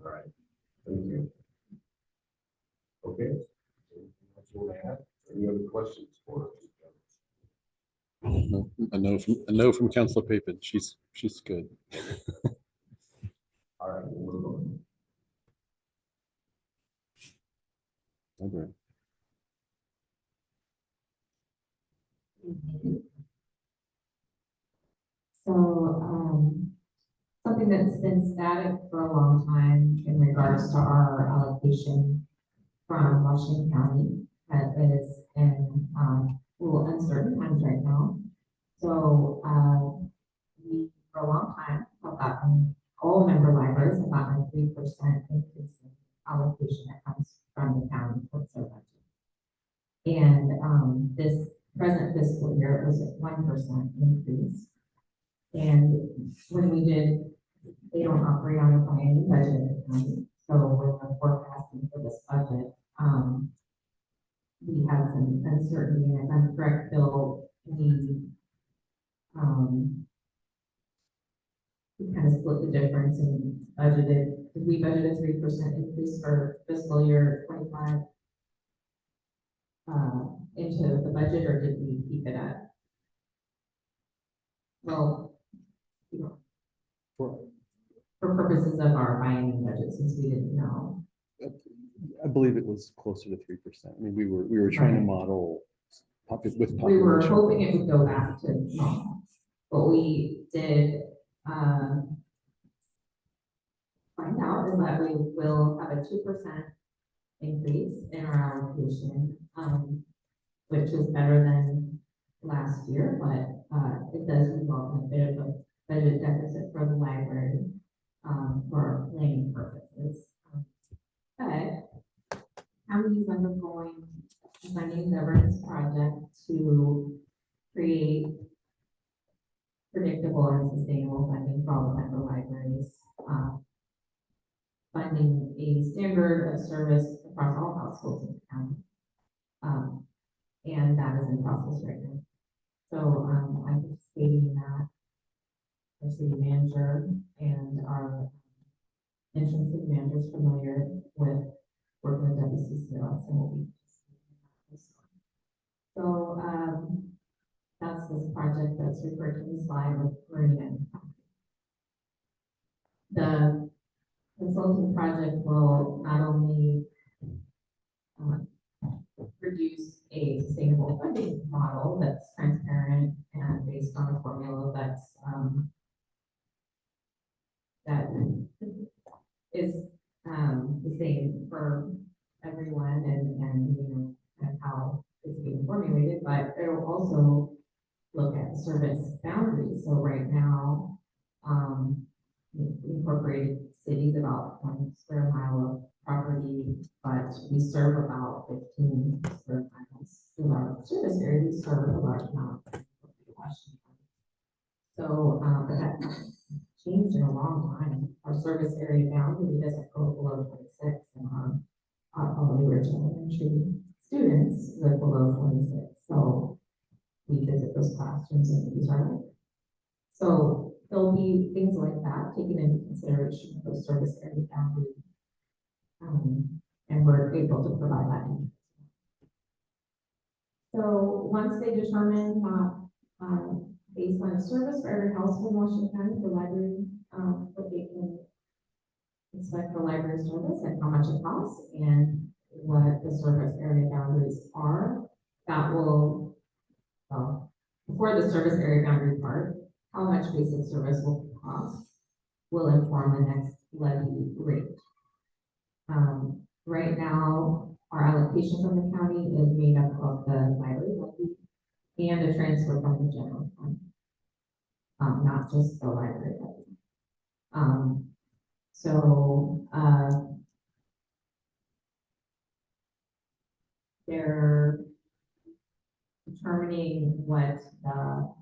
right, thank you. Okay. Anything else you want to add? Any other questions for us? A no from Counselor Papin. She's good. All right, we'll move on. Okay. So, something that's been static for a long time in regards to our allocation from Washington County that is in, a little uncertain times right now. So, we, for a long time, have gotten, all member libraries have gotten a 3% increase in allocation that comes from the county towards their budget. And, this present fiscal year, it was a 1% increase. And when we did, they don't operate on a biannual budget in the county, so when we're forecasting for this budget, we had some uncertainty, and if I'm correct, Bill, we kind of split the difference and budgeted, did we budget a 3% increase for fiscal year 25 into the budget, or did we keep it at? Well, you know, for purposes of our biennial budget, since we didn't know. I believe it was closer to 3%. I mean, we were trying to Right. model with We were population. hoping it would go back to normal, but we did, find out is that we will have a 2% increase in our allocation, which is better than last year, but, it does result in a bit of a budget deficit for the library, for planning purposes. But county is undergoing a funding governance project to create predictable and sustainable funding for all the member libraries, funding a standard of service across all households in the county. And that is in process right now. So, I'm participating in that. Our city manager and our interim city manager is familiar with working with WCCO, so we'll be participating in that. So, that's this project that's referred to in the slide with Marina. The consulting project will not only produce a sustainable funding model that's transparent and based on a formula that's that is the same for everyone and you know, and how it's being formulated, but it will also look at service boundaries. So right now, incorporated cities about 1 square mile of property, but we serve about 15 square miles in our service area. We serve a large amount of Washington. So, but that changed in a long time. Our service area boundary doesn't go below 26, and all the original elementary students live below 26. So we visit those classrooms and use our library. So there'll be things like that taken into consideration for service area boundary. And we're able to provide that. So once they determine based on service for every household in Washington County, the library, what they can expect for library service and how much it costs and what the service area boundaries are, that will, before the service area boundary part, how much basic service will cost will inform the next levy rate. Right now, our allocation from the county is made up of the library levy and a transfer from the general fund, not just the library levy. They're determining what the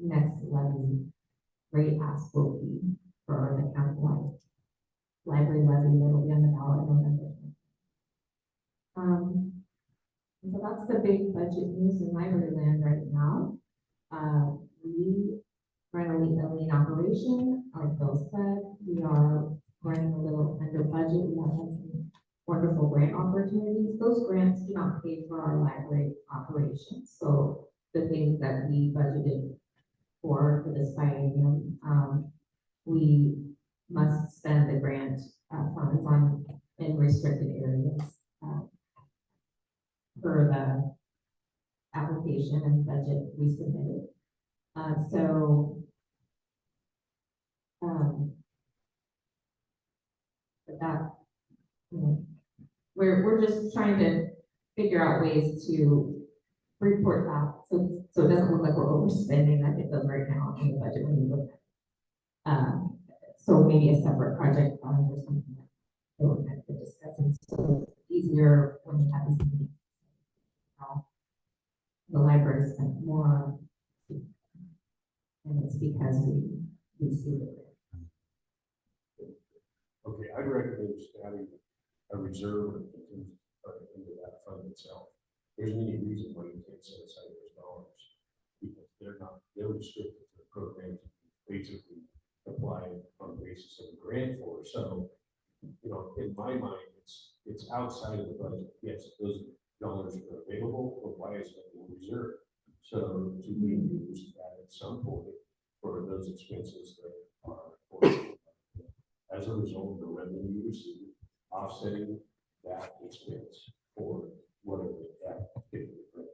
next levy rate ask will be for the countywide library levy that will be on the ballot in November. So that's the big budget news in library land right now. We run a lean operation. Like Bill said, we are running a little under budget. We have had some wonderful grant opportunities. Those grants do not pay for our library operations. So the things that we budgeted for this biennium. We must spend the grant funds on in restricted areas per the application and budget we submitted. So but that, you know, we're just trying to figure out ways to report that, so it doesn't look like we're overspending like it does right now in the budget when you look at. So maybe a separate project fund or something that we'll have to discuss, and so it's easier when you have these meetings. The library spent more, and it's because we see it. Okay, I'd recommend just adding a reserve or contingency into that fund itself. There's any reason why you can't set aside those dollars, because they're restricted to the programs that you basically apply on the basis of a grant for. So, you know, in my mind, it's outside of the budget. Yes, those dollars are available, but why is it in reserve? So to be used at some point for those expenses that are as a result of the revenue you receive, offsetting that expense for whatever that particular grant.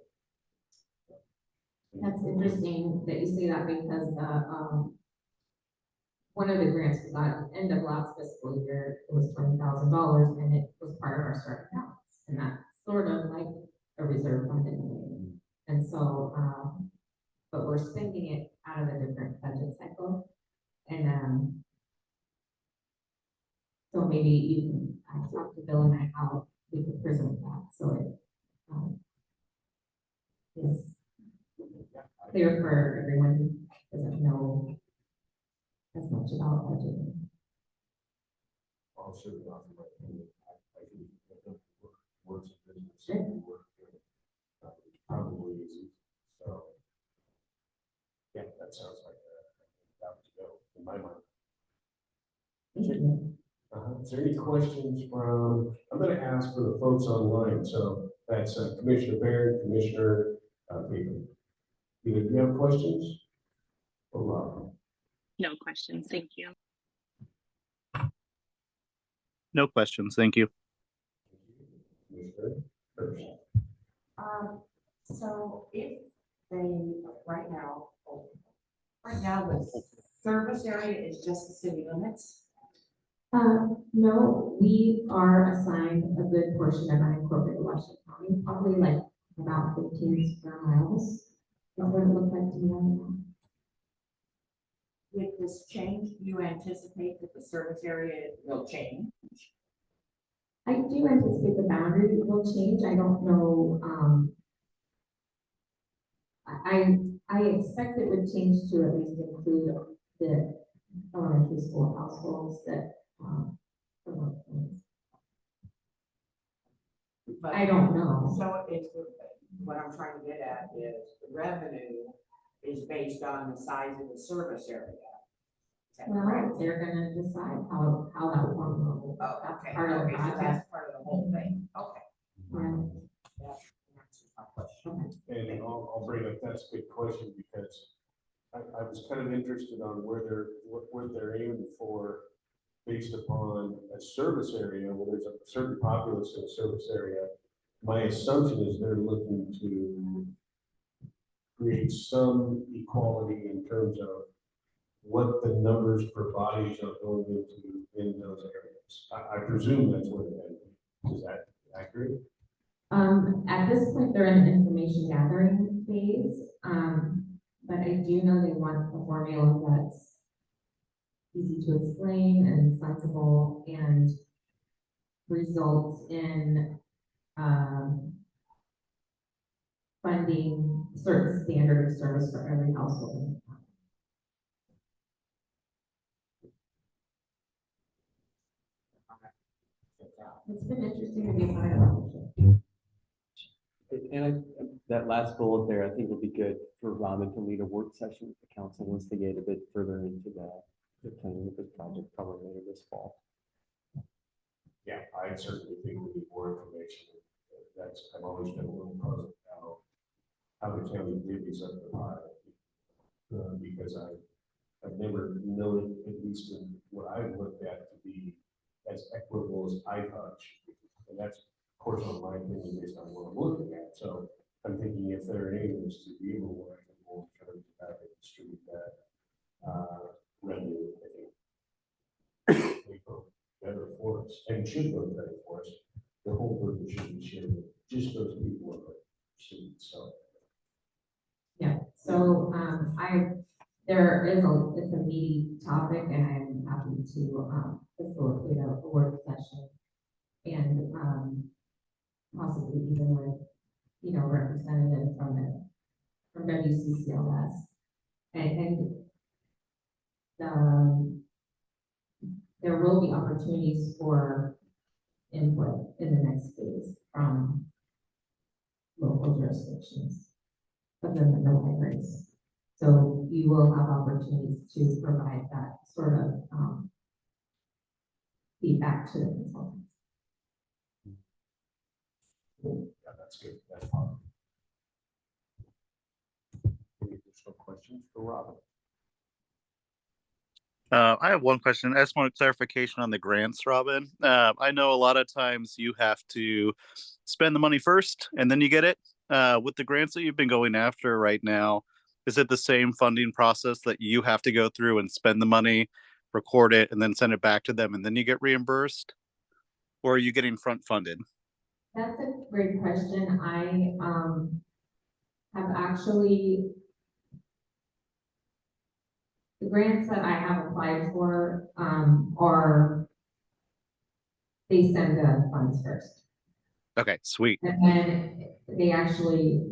That's interesting that you say that, because one of the grants we got at the end of last fiscal year, it was $20,000, and it was part of our start accounts, and that's sort of like a reserve fund in a way. And so, but we're spending it out of a different budget cycle, and so maybe you can talk to Bill and I how we could present that, so it is clear for everyone who doesn't know as much about budgeting. I'll certainly offer my opinion. I think that works in business. Probably easy. So, yeah, that sounds like that to go in my mind. Is there any questions from, I'm going to ask for the folks online. So that's Commissioner Baird, Commissioner Baker. Do you have questions? No questions, thank you. No questions, thank you. So if they, right now, the service area is just the city limits? No, we are assigned a good portion of unincorporated Washington County, probably like about 15 square miles. That's what it looks like to me right now. With this change, do you anticipate that the service area will change? I do anticipate the boundary will change. I don't know, I expect it would change to at least include the elementary school households that, But- I don't know. So it's, what I'm trying to get at is the revenue is based on the size of the service area. Is that Well, correct? they're gonna decide how that formula will. Oh, That's okay, part of the okay, so project. that's part of the whole thing, okay. Yeah. That answers my question. And I'll bring up, that's a good question, because I was kind of interested on what they're aiming for based upon a service area, where there's a certain populace in a service area. My assumption is they're looking to create some equality in terms of what the numbers per bodies are going into in those areas. I presume that's what it is. Is that accurate? At this point, they're in the information gathering phase, but I do know they want a formula that's easy to explain and sensible and results in, funding certain standard of service for every household in the county. It's been interesting to be part of it. And that last bullet there, I think will be good for Robin to lead a work session with the council once they get a bit further into the planning of this project, probably later this fall. Yeah, I certainly think we need more information. I've always been a little puzzled how how the county divvies up the pie. Because I've never known, at least in what I've looked at, to be as equitable as I thought it should be. And that's, of course, on my opinion based on what I'm looking at. So I'm thinking if there are any ways to be able to work in more terms of how to distribute that revenue, I think we go better for us and should go better for us. The whole burden should be shared with just those people in the city. So Yeah, so, it's a meaty topic and I'm happy to, facilitate a work session. And, possibly even with, representative from WCCLS. And, there will be opportunities for input in the next phase from local jurisdictions, other than the libraries. So you will have opportunities to provide that sort of feedback to the consultants. yeah, that's good. That's fine. Any additional questions for Robin? I have one question. I just want clarification on the grants, Robin. I know a lot of times you have to spend the money first and then you get it. With the grants that you've been going after right now, is it the same funding process that you have to go through and spend the money, record it, and then send it back to them and then you get reimbursed? Or are you getting front funded? That's a great question. I have actually, the grants that I have applied for are, they send the funds first. Okay, sweet. And then they actually,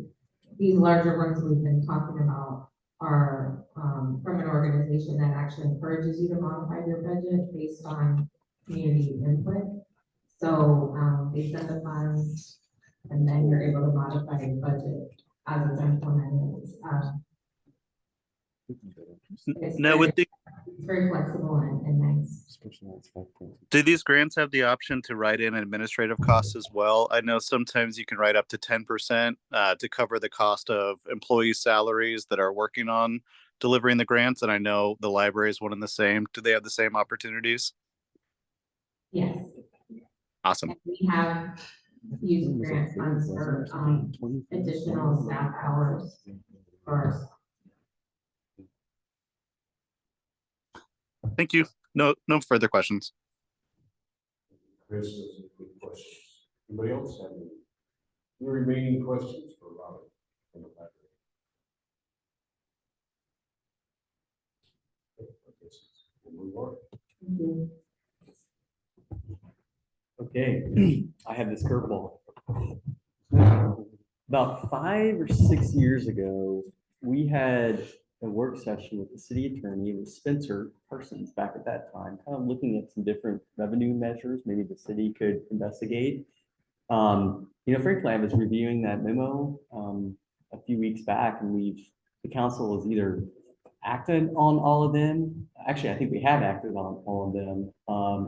these larger ones we've been talking about are from an organization that actually encourages you to modify your budget based on community input. So they send the funds and then you're able to modify your budget as it's implemented. It's Now, with the, it's very flexible and nice. do these grants have the option to write in administrative costs as well? I know sometimes you can write up to 10% to cover the cost of employee salaries that are working on delivering the grants. And I know the library is one and the same. Do they have the same opportunities? Yes. Awesome. And we have used grant funds for additional staff hours for our staff. Thank you. No further questions. Chris, those are good questions. Anybody else have any remaining questions for Robin from the library? Okay, I guess we'll move on. Thank you. Okay, I have this curveball. About 5 or 6 years ago, we had a work session with the city attorney, with Spencer Parsons back at that time, kind of looking at some different revenue measures maybe the city could investigate. Frankly, I was reviewing that memo a few weeks back, and the council has either acted on all of them. Actually, I think we have acted on all of them,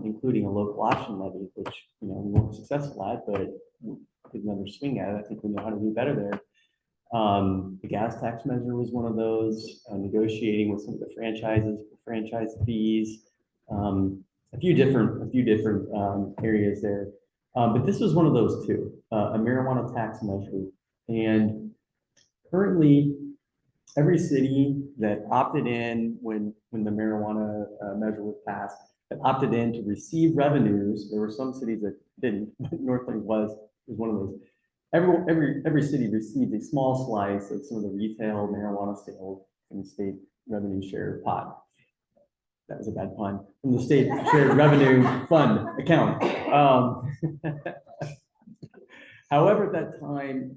including a local option levy, which we weren't successful at, but we took another swing at it. I think we know how to do better there. The gas tax measure was one of those, negotiating with some of the franchises for franchise fees, a few different areas there. But this was one of those too, a marijuana tax measure. And currently, every city that opted in when the marijuana measure was passed, that opted in to receive revenues. There were some cities that didn't. Northland was one of those. Every city received a small slice of some of the retail marijuana sales from the state revenue share pot. That was a bad pun. From the state shared revenue fund account. However, at that time,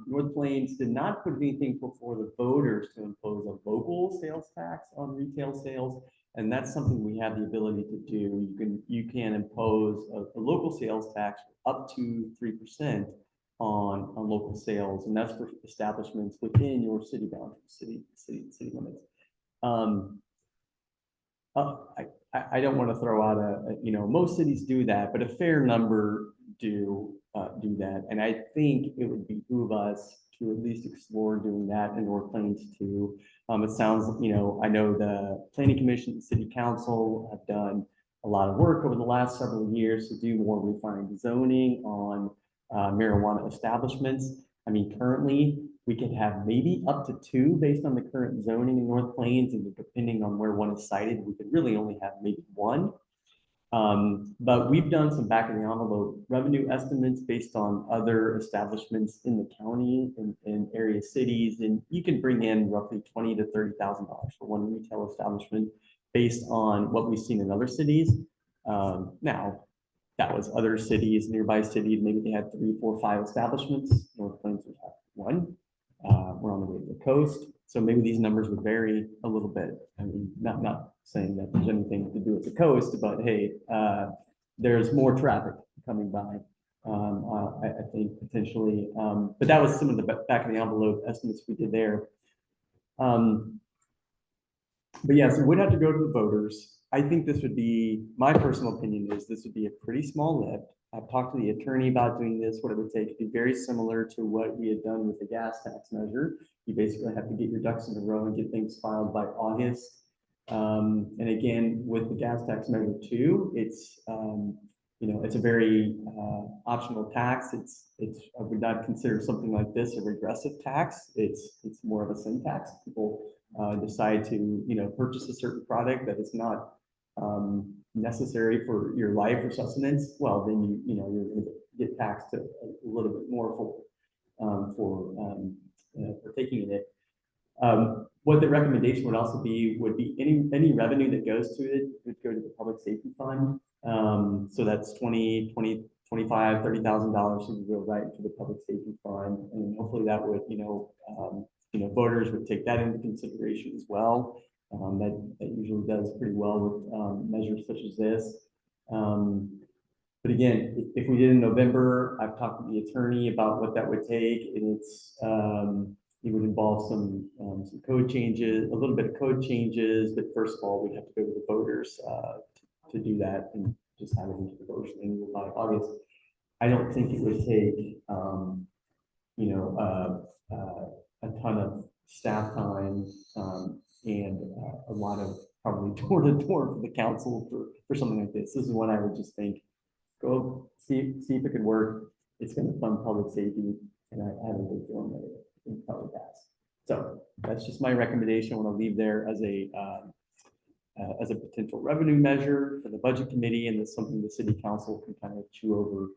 North Plains did not put anything before the voters to impose a local sales tax on retail sales. And that's something we have the ability to do. You can impose a local sales tax up to 3% on local sales, and that's for establishments within your city boundaries, city limits. I don't want to throw out most cities do that, but a fair number do that, and I think it would behoove us to at least explore doing that in North Plains too. It sounds, I know the planning commission, the city council have done a lot of work over the last several years to do more refined zoning on marijuana establishments. I mean, currently, we could have maybe up to 2 based on the current zoning in North Plains, and depending on where one is sited, we could really only have maybe 1. But we've done some back of the envelope revenue estimates based on other establishments in the county and area cities, and you can bring in roughly $20,000 to $30,000 for one retail establishment based on what we've seen in other cities. Now, that was other cities, nearby cities, maybe they had 3, 4, 5 establishments. North Plains would have 1. We're on the way to the coast, so maybe these numbers would vary a little bit. I mean, not saying that there's anything to do with the coast, but hey, there's more traffic coming by. I think potentially, but that was some of the back of the envelope estimates we did there. But yes, we would have to go to the voters. I think this would be, my personal opinion is this would be a pretty small lift. I've talked to the attorney about doing this, what it would take to be very similar to what we had done with the gas tax measure. You basically have to get your ducks in a row and get things filed by August. And again, with the gas tax measure too, it's, it's a very optional tax. I would not consider something like this a regressive tax. It's more of a sin tax. People decide to, purchase a certain product that is not necessary for your life or sustenance. Well, then you're going to get taxed a little bit more for taking in it. What the recommendation would also be would be any revenue that goes to it would go to the public safety fund. So that's $20,000, $25,000, $30,000 would go right to the public safety fund, and hopefully that would, voters would take that into consideration as well. That usually does pretty well with measures such as this. But again, if we did in November, I've talked to the attorney about what that would take, and it would involve some code changes, a little bit of code changes. But first of all, we'd have to go to the voters to do that and just have it into the voters annual by August. I don't think it would take a ton of staff time and a lot of probably door to door for the council for something like this. This is one I would just think, go see if it could work. It's going to fund public safety, and I have a good feeling that it can probably pass. So that's just my recommendation. I want to leave there as a potential revenue measure for the budget committee, and it's something the city council can kind of chew over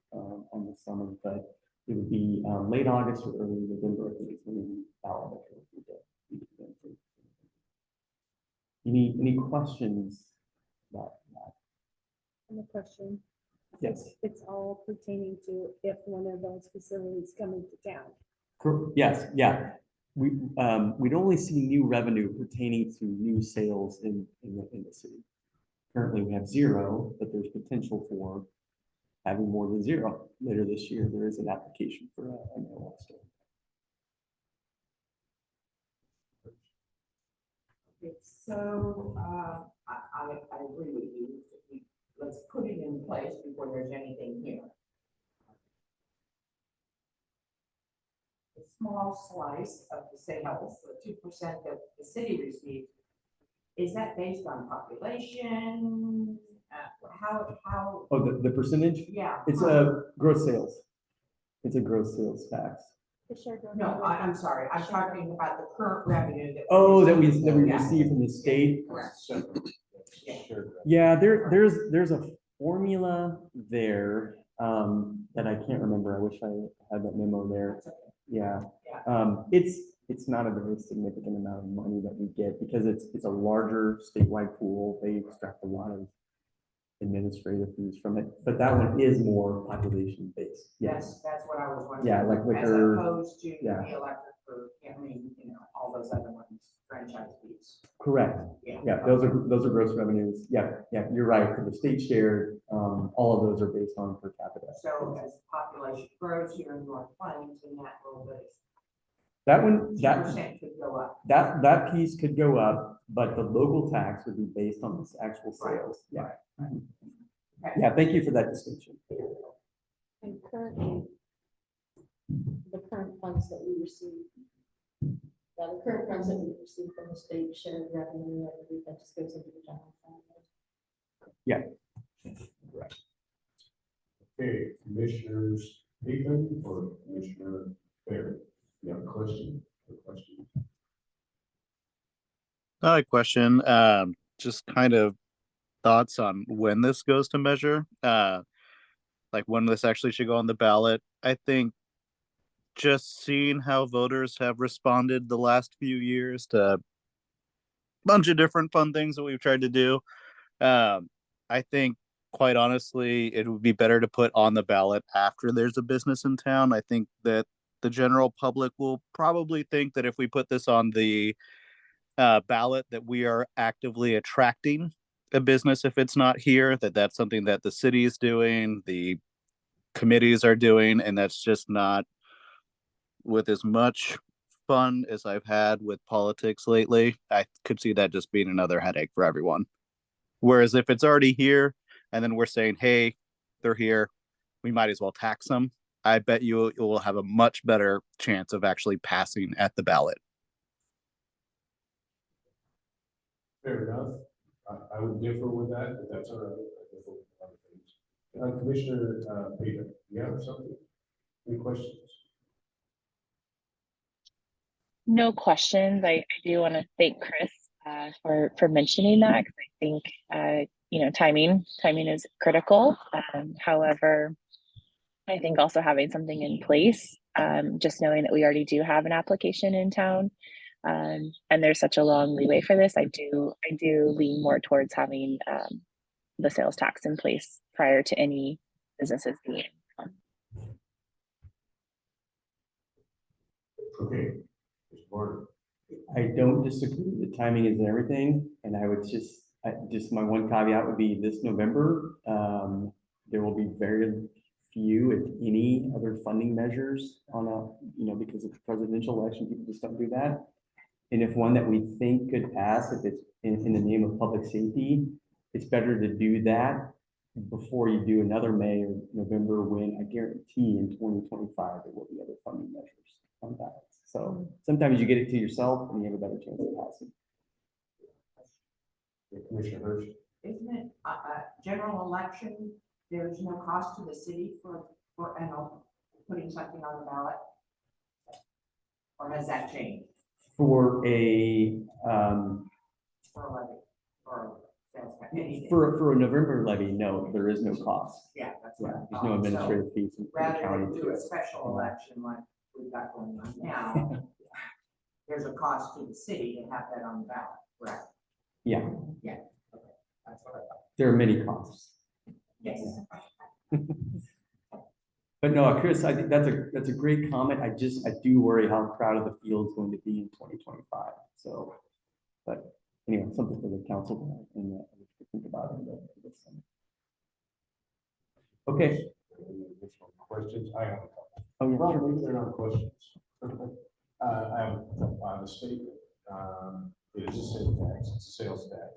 on the summer. But it would be late August or early November. I think it's going to be ballot. Any questions about that? I have a question. Yes. It's all pertaining to if one of those facilities come into town. Yes, yeah. We'd only see new revenue pertaining to new sales in the city. Currently, we have 0, but there's potential for having more than 0 later this year. There is an application for a marijuana store. Okay, so, I agree with you. Let's put it in place before there's anything here. A small slice of the sales, the 2% that the city receives, is that based on population? How? Oh, the percentage? Yeah. It's a gross sales. It's a gross sales tax. No, I'm sorry, I'm talking about the current revenue that. Oh, that we Yeah. receive from the state. Correct. Yeah, there's a formula there that I can't remember. I wish I had that memo there. Yeah. It's not a very significant amount of money that we get because it's a larger statewide pool. They extract a lot of administrative fees from it, but that one is more population based. Yes. That's what I was wondering. Yeah, like As liquor. opposed to Yeah. the electric or, all those other ones, franchise fees. Correct. Yeah, those are gross revenues. Yeah, you're right. For the state share, all of those are based on per capita. So as the population grows here in North Plains, and that little bit, That one, 2% could go up. that piece could go up, but the local tax would be based on the actual sales. Yeah. Yeah, thank you for that distinction. And currently, the current funds that we receive. The current funds that we receive from the state share of revenue, I believe that just goes into the general fund. Okay, Commissioners Hickman or Commissioner Barry? You have a question? Question, just kind of thoughts on when this goes to measure, like when this actually should go on the ballot. I think just seeing how voters have responded the last few years to a bunch of different fun things that we've tried to do. I think quite honestly, it would be better to put on the ballot after there's a business in town. I think that the general public will probably think that if we put this on the ballot, that we are actively attracting a business if it's not here, that that's something that the city is doing, the committees are doing, and that's just not with as much fun as I've had with politics lately. I could see that just being another headache for everyone. Whereas if it's already here and then we're saying, hey, they're here, we might as well tax them, I bet you will have a much better chance of actually passing at the ballot. Fair enough. I would differ with that, but that's all right. I differ with other things. Commissioner Peter, you have something? Any questions? No questions. I do want to thank Chris for mentioning that, because I think timing is critical. However, I think also having something in place, just knowing that we already do have an application in town, and there's such a long leeway for this, I do lean more towards having the sales tax in place prior to any businesses being. Okay. Mr. Barton. I don't disagree. The timing is everything, and I would just my one caveat would be this November. There will be very few, if any, other funding measures on because of the presidential election, people just don't do that. And if one that we think could pass, if it's in the name of public safety, it's better to do that before you do another May or November, when I guarantee in 2025 there will be other funding measures on that. So sometimes you get it to yourself and you have a better chance of passing. Commissioner Hirsch. Isn't it a general election? There's no cost to the city for putting something on the ballot? Or has that changed? For a For a levy, or sales tax, anything? for a November levy, no, there is no cost. Yeah, that's Yeah, right. there's no administrative fees. in the Rather county than to do a it. special election like we've got going on now, there's a cost to the city to have that on the ballot, right? Yeah, That's what I thought. there are many costs. Yes. But no, Chris, I think that's a great comment. I do worry how crowded the field's going to be in 2025. So, but anyway, something for the council and to think about it. Okay. Any additional questions? I have a couple. Oh, yeah, Well, sure. maybe they're not questions. I have a statement. It is a sales tax. It's a sales tax.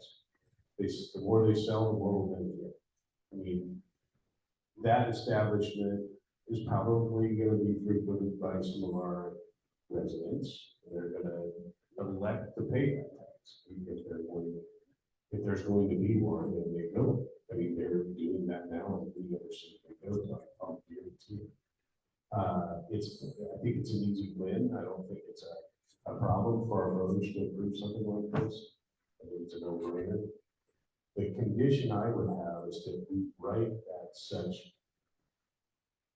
The more they sell, the more we're going to get. I mean, that establishment is probably going to be frequented by some of our residents. They're going to elect to pay that tax if there's going to be one, then they will. I mean, they're doing that now, and the other city they go to, I'll guarantee it. I think it's an easy win. I don't think it's a problem for our voters to approve something like this. I think it's a no-brainer. The condition I would have is that we write that such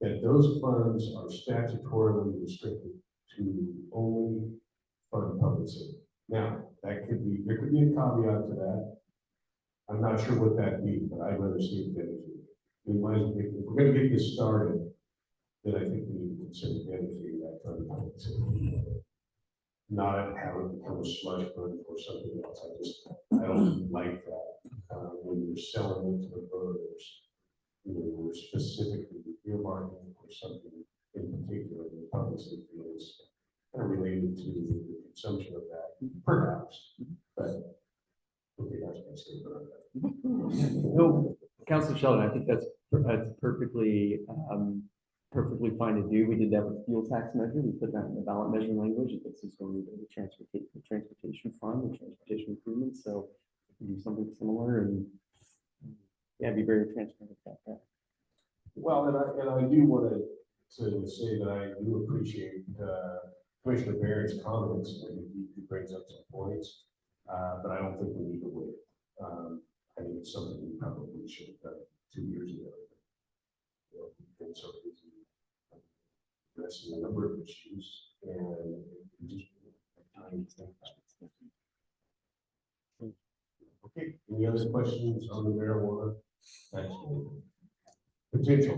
that those funds are statutorily restricted to only fund public safety. Now, there could be a caveat to that. I'm not sure what that means, but I'd rather see it dedicated. We might, if we're going to get this started, then I think we need to consider dedicating that fund public safety. Not have it become a slush fund or something else. I don't like that. When you're selling it to the voters, you're specifically earmarking for something in particular. The public safety is kind of related to the consumption of that, perhaps. But okay, that's my statement on that. No, Councilor Sheldon, I think that's perfectly perfectly fine to do. We did that with fuel tax measure. We put that in the ballot measure language. This is going to be the transportation fund, the transportation improvements. So we can do something similar and yeah, be very transparent about that. Well, and I do want to say that I do appreciate Commissioner Barrett's comments when he brings up some points, but I don't think we need to wait. I think it's something we probably should have done 2 years ago. You know, we've been so busy addressing a number of issues and we just time to think about it. Okay, any other questions on the marijuana? Potential.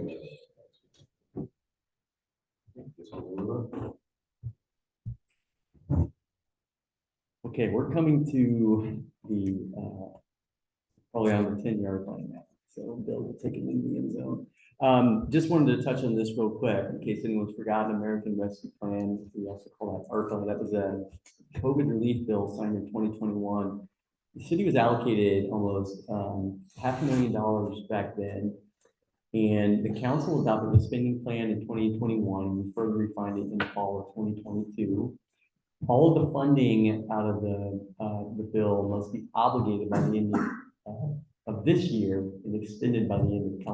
Okay, we're coming to the probably on the 10-yard line now. So Bill will take it into the end zone. Just wanted to touch on this real quick in case anyone's forgotten. American Rescue Plan, we also call that ARPA. That was a COVID relief bill signed in 2021. The city was allocated almost $500,000 back then. And the council adopted a spending plan in 2021. We further refined it in the fall of 2022. All of the funding out of the bill must be obligated by the end of this year and extended by the end of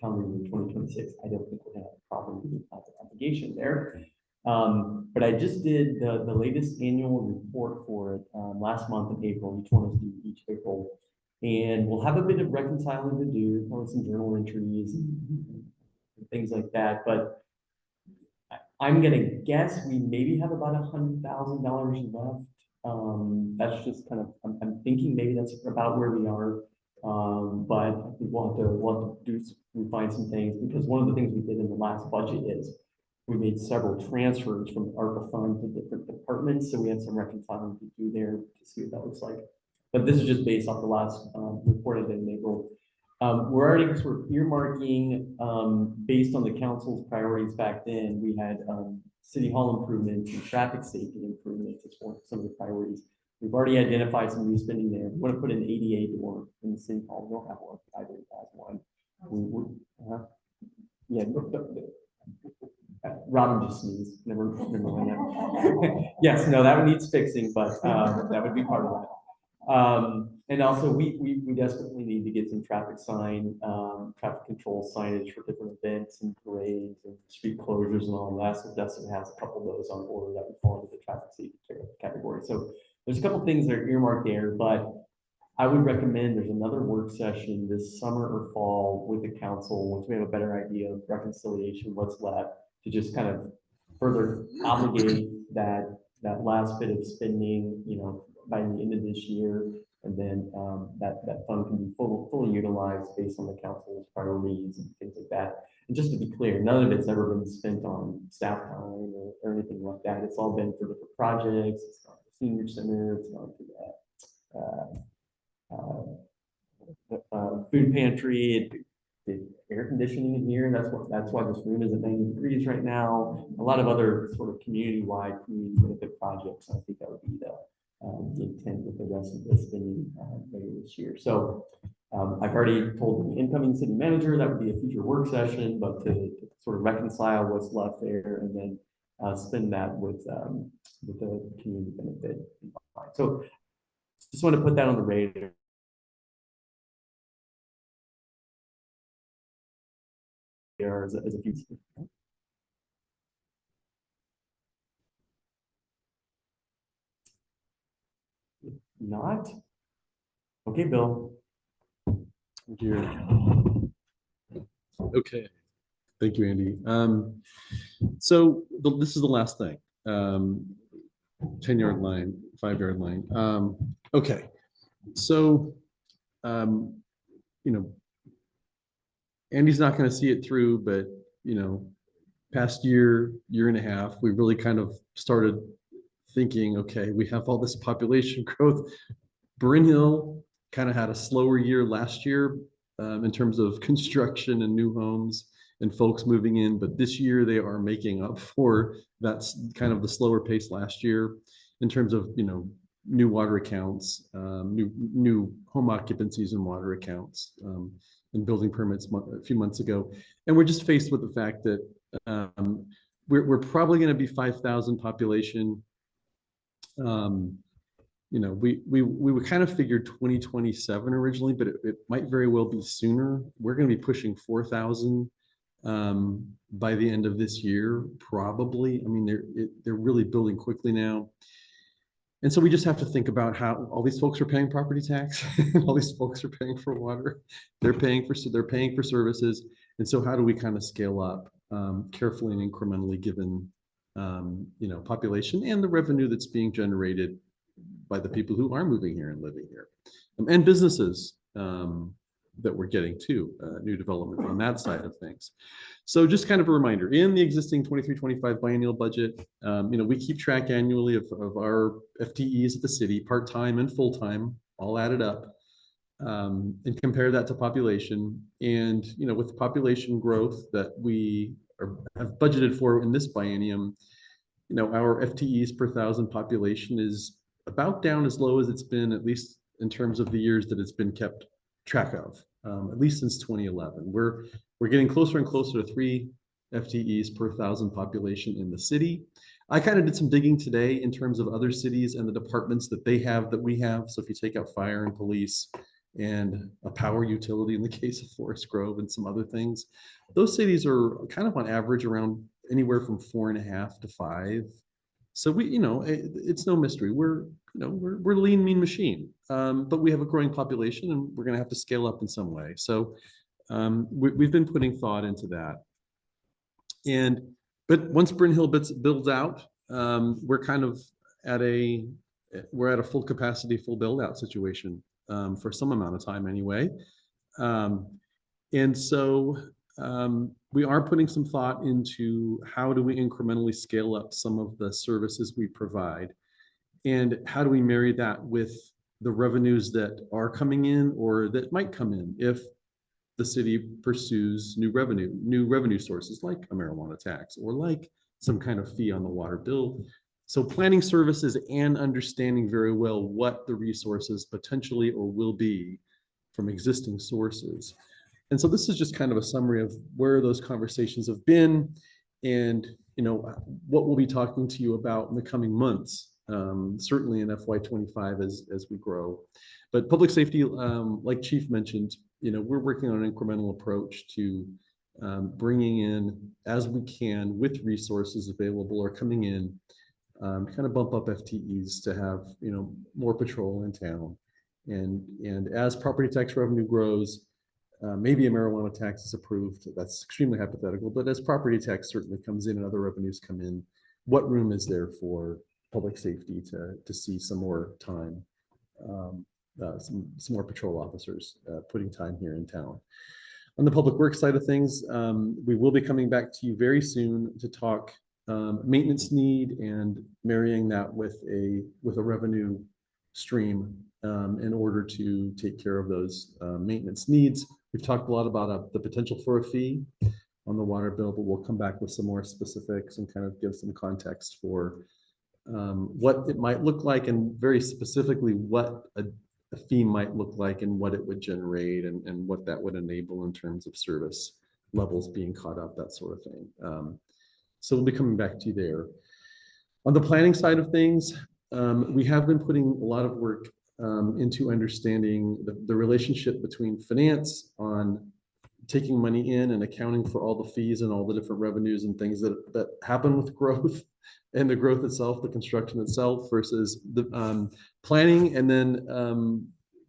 calendar year 2026. I don't think we're going to have a problem with the obligation there. But I just did the latest annual report for it last month in April. Each one is due each April. And we'll have a bit of reconciling to do, probably some journal entries and things like that. But I'm gonna guess we maybe have about $100,000 left. That's just kind of, I'm thinking maybe that's about where we are. But I think we'll have to refine some things, because one of the things we did in the last budget is we made several transfers from the ARPA fund to different departments. So we had some reconciling to do there to see what that looks like. But this is just based off the last report I did in April. We're already sort of earmarking, based on the council's priorities back then. We had city hall improvements and traffic safety improvements as one of some of the priorities. We've already identified some new spending there. We want to put an ADA door in the city hall. We don't have one. I don't have one. Robin just sneezed. Never mind that. Yes, no, that one needs fixing, but that would be part of that. And also we desperately need to get some traffic control signage for different events and parades and street closures and all that. So Dustin has a couple of those on order that would fall into the traffic safety category. So there's a couple of things that are earmarked there, but I would recommend there's another work session this summer or fall with the council once we have a better idea of reconciliation, what's left, to just kind of further obligate that last bit of spending, you know, by the end of this year, and then that fund can be fully utilized based on the council's priorities and things like that. And just to be clear, none of it's ever been spent on staff time or anything like that. It's all been for different projects. It's gone to the senior center. It's gone to the food pantry. The air conditioning in here. That's why this room is at 90 degrees right now. A lot of other sort of community-wide community benefit projects. I think that would be the intent with the rest of this spending later this year. So I've already told the incoming city manager that would be a future work session, but to sort of reconcile what's left there and then spend that with the community benefit. So just want to put that on the radar. As a future. Not? Okay, Bill. Thank you. Okay. Thank you, Andy. So this is the last thing. 10-yard line, 5-yard line. Okay. So, you know, Andy's not going to see it through, but, you know, past year and a half, we really kind of started thinking, okay, we have all this population growth. Bryn Hill kind of had a slower year last year in terms of construction and new homes and folks moving in, but this year they are making up for that's kind of the slower pace last year in terms of, you know, new water accounts, new home occupancies and water accounts. and building permits a few months ago. And we're just faced with the fact that we're probably going to be 5,000 population. You know, we kind of figured 2027 originally, but it might very well be sooner. We're going to be pushing 4,000 by the end of this year, probably. I mean, they're really building quickly now. And so we just have to think about how all these folks are paying property tax, all these folks are paying for water, they're paying for services. And so how do we kind of scale up carefully and incrementally given you know, population and the revenue that's being generated by the people who are moving here and living here, and businesses that we're getting too, new development on that side of things. So just kind of a reminder, in the existing 23-25 biennial budget, you know, we keep track annually of our FTEs at the city, part-time and full-time, all added up, and compare that to population. And, you know, with the population growth that we have budgeted for in this biennium, you know, our FTEs per thousand population is about down as low as it's been, at least in terms of the years that it's been kept track of, at least since 2011. We're getting closer and closer to 3 FTEs per thousand population in the city. I kind of did some digging today in terms of other cities and the departments that they have that we have. So if you take out fire and police and a power utility in the case of Forest Grove and some other things, those cities are kind of on average around anywhere from 4.5 to 5. So we, you know, it's no mystery. We're lean, mean machine, but we have a growing population, and we're going to have to scale up in some way. So we've been putting thought into that. But once Bryn Hill builds out, we're kind of at a full capacity, full build out situation for some amount of time anyway. And so we are putting some thought into how do we incrementally scale up some of the services we provide, and how do we marry that with the revenues that are coming in or that might come in if the city pursues new revenue sources like a marijuana tax or like some kind of fee on the water bill. So planning services and understanding very well what the resources potentially or will be from existing sources. And so this is just kind of a summary of where those conversations have been, and you know what we'll be talking to you about in the coming months, certainly in FY25 as we grow. But public safety, like Chief mentioned, you know, we're working on an incremental approach to bringing in as we can with resources available or coming in, kind of bump up FTEs to have, you know, more patrol in town. And as property tax revenue grows, maybe a marijuana tax is approved. That's extremely hypothetical, but as property tax certainly comes in and other revenues come in, what room is there for public safety to see some more time, some more patrol officers putting time here in town? On the public works side of things, we will be coming back to you very soon to talk maintenance need and marrying that with a revenue stream in order to take care of those maintenance needs. We've talked a lot about the potential for a fee on the water bill, but we'll come back with some more specifics and kind of give some context for what it might look like, and very specifically what a fee might look like and what it would generate and what that would enable in terms of service levels being caught up, that sort of thing. So we'll be coming back to you there. On the planning side of things, we have been putting a lot of work into understanding the relationship between finance on taking money in and accounting for all the fees and all the different revenues and things that happen with growth and the growth itself, the construction itself, versus the planning, and then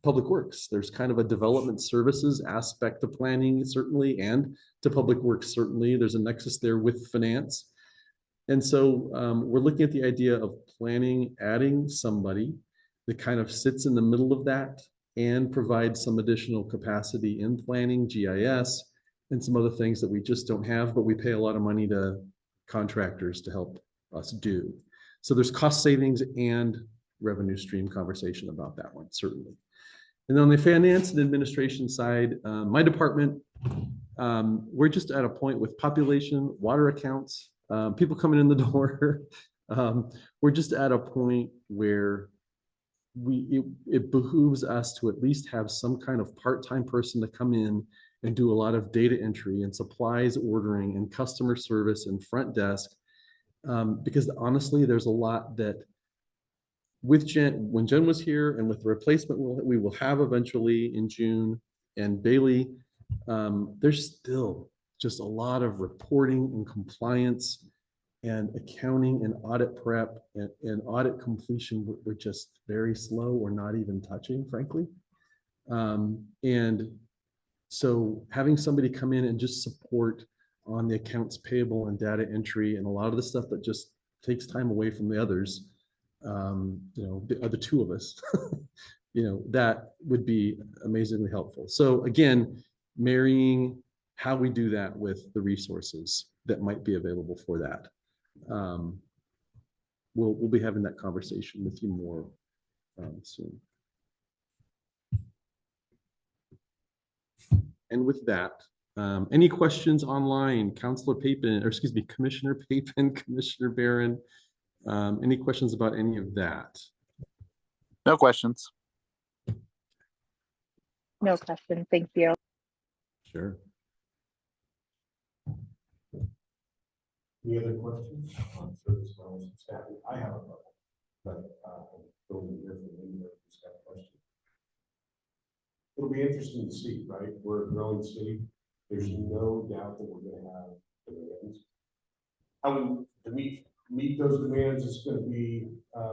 public works. There's kind of a development services aspect to planning, certainly, and to public works, certainly. There's a nexus there with finance. And so we're looking at the idea of planning, adding somebody that kind of sits in the middle of that and provides some additional capacity in planning, GIS, and some other things that we just don't have, but we pay a lot of money to contractors to help us do. So there's cost savings and revenue stream conversation about that one, certainly. And on the finance and administration side, my department, we're just at a point with population, water accounts, people coming in the door. We're just at a point where it behooves us to at least have some kind of part-time person to come in and do a lot of data entry and supplies ordering and customer service and front desk. Because honestly, there's a lot that with Jen, when Jen was here and with the replacement we will have eventually in June and Bailey, there's still just a lot of reporting and compliance and accounting and audit prep and audit completion. We're just very slow or not even touching, frankly. And so having somebody come in and just support on the accounts payable and data entry and a lot of the stuff that just takes time away from the others, the other two of us, that would be amazingly helpful. So again, marrying how we do that with the resources that might be available for that. We'll be having that conversation with you more soon. And with that, any questions online, Councilor Papin, or excuse me, Commissioner Papin, Commissioner Barron, any questions about any of that? No questions. No question. Thank you. Sure. Any other questions on service levels and staffing? I have a couple, but don't hear from anyone who's got a question. It'll be interesting to see, right? We're a growing city. There's no doubt that we're going to have demands. How we meet those demands is going to be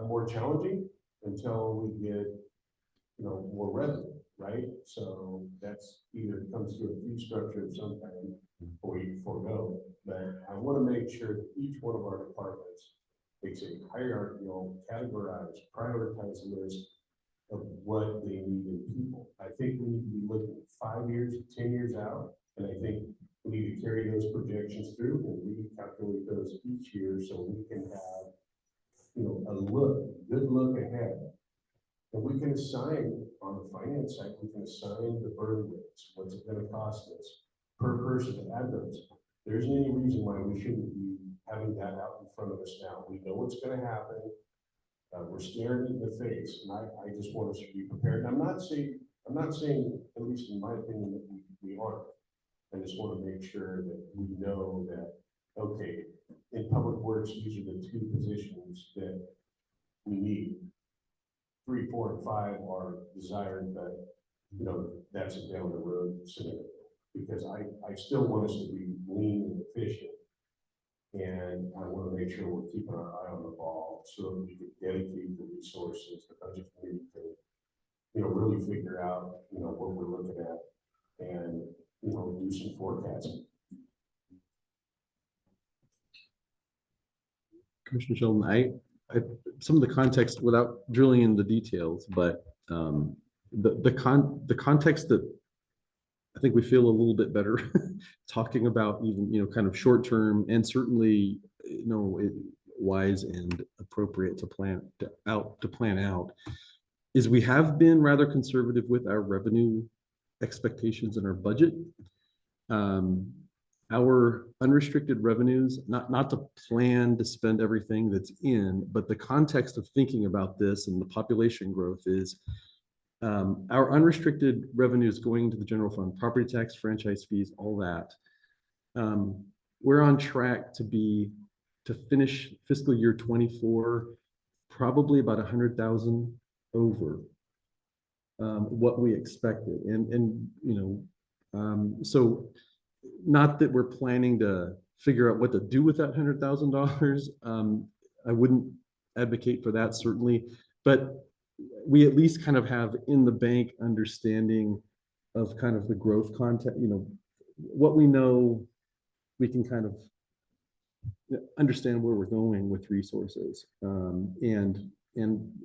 more challenging until we get, more revenue, right? So that's either comes through a fee structure of some kind or we forego. But I want to make sure that each one of our departments takes a hierarchical, categorized, prioritized list of what they need in people. I think we need to be looking 5 years, 10 years out, and I think we need to carry those projections through and recalculate those each year so we can have, a good look ahead. And we can assign on the finance side, we can assign the burn rates. What's it going to cost us per person to add those? There isn't any reason why we shouldn't be having that out in front of us now. We know what's going to happen. We're staring in the face, and I just want us to be prepared. And I'm not saying, at least in my opinion, that we aren't. I just want to make sure that we know that, okay, in public works, these are the two positions that we need. 3, 4, and 5 are desired, but that's a down the road scenario. Because I still want us to be lean and efficient. And I want to make sure we're keeping our eye on the ball so that we can dedicate the resources, the budget committee to, really figure out, what we're looking at and, do some forecasting. Commissioner Sheldon, I some of the context without drilling into the details, but the context that I think we feel a little bit better talking about even, kind of short term and certainly, wise and appropriate to plan out is we have been rather conservative with our revenue expectations in our budget. Our unrestricted revenues, not to plan to spend everything that's in, but the context of thinking about this and the population growth is our unrestricted revenues going to the general fund, property tax, franchise fees, all that. We're on track to finish fiscal year 24, probably about 100,000 over what we expected. So not that we're planning to figure out what to do with that $100,000. I wouldn't advocate for that certainly, but we at least kind of have in the bank understanding of kind of the growth content, what we know, we can kind of understand where we're going with resources, and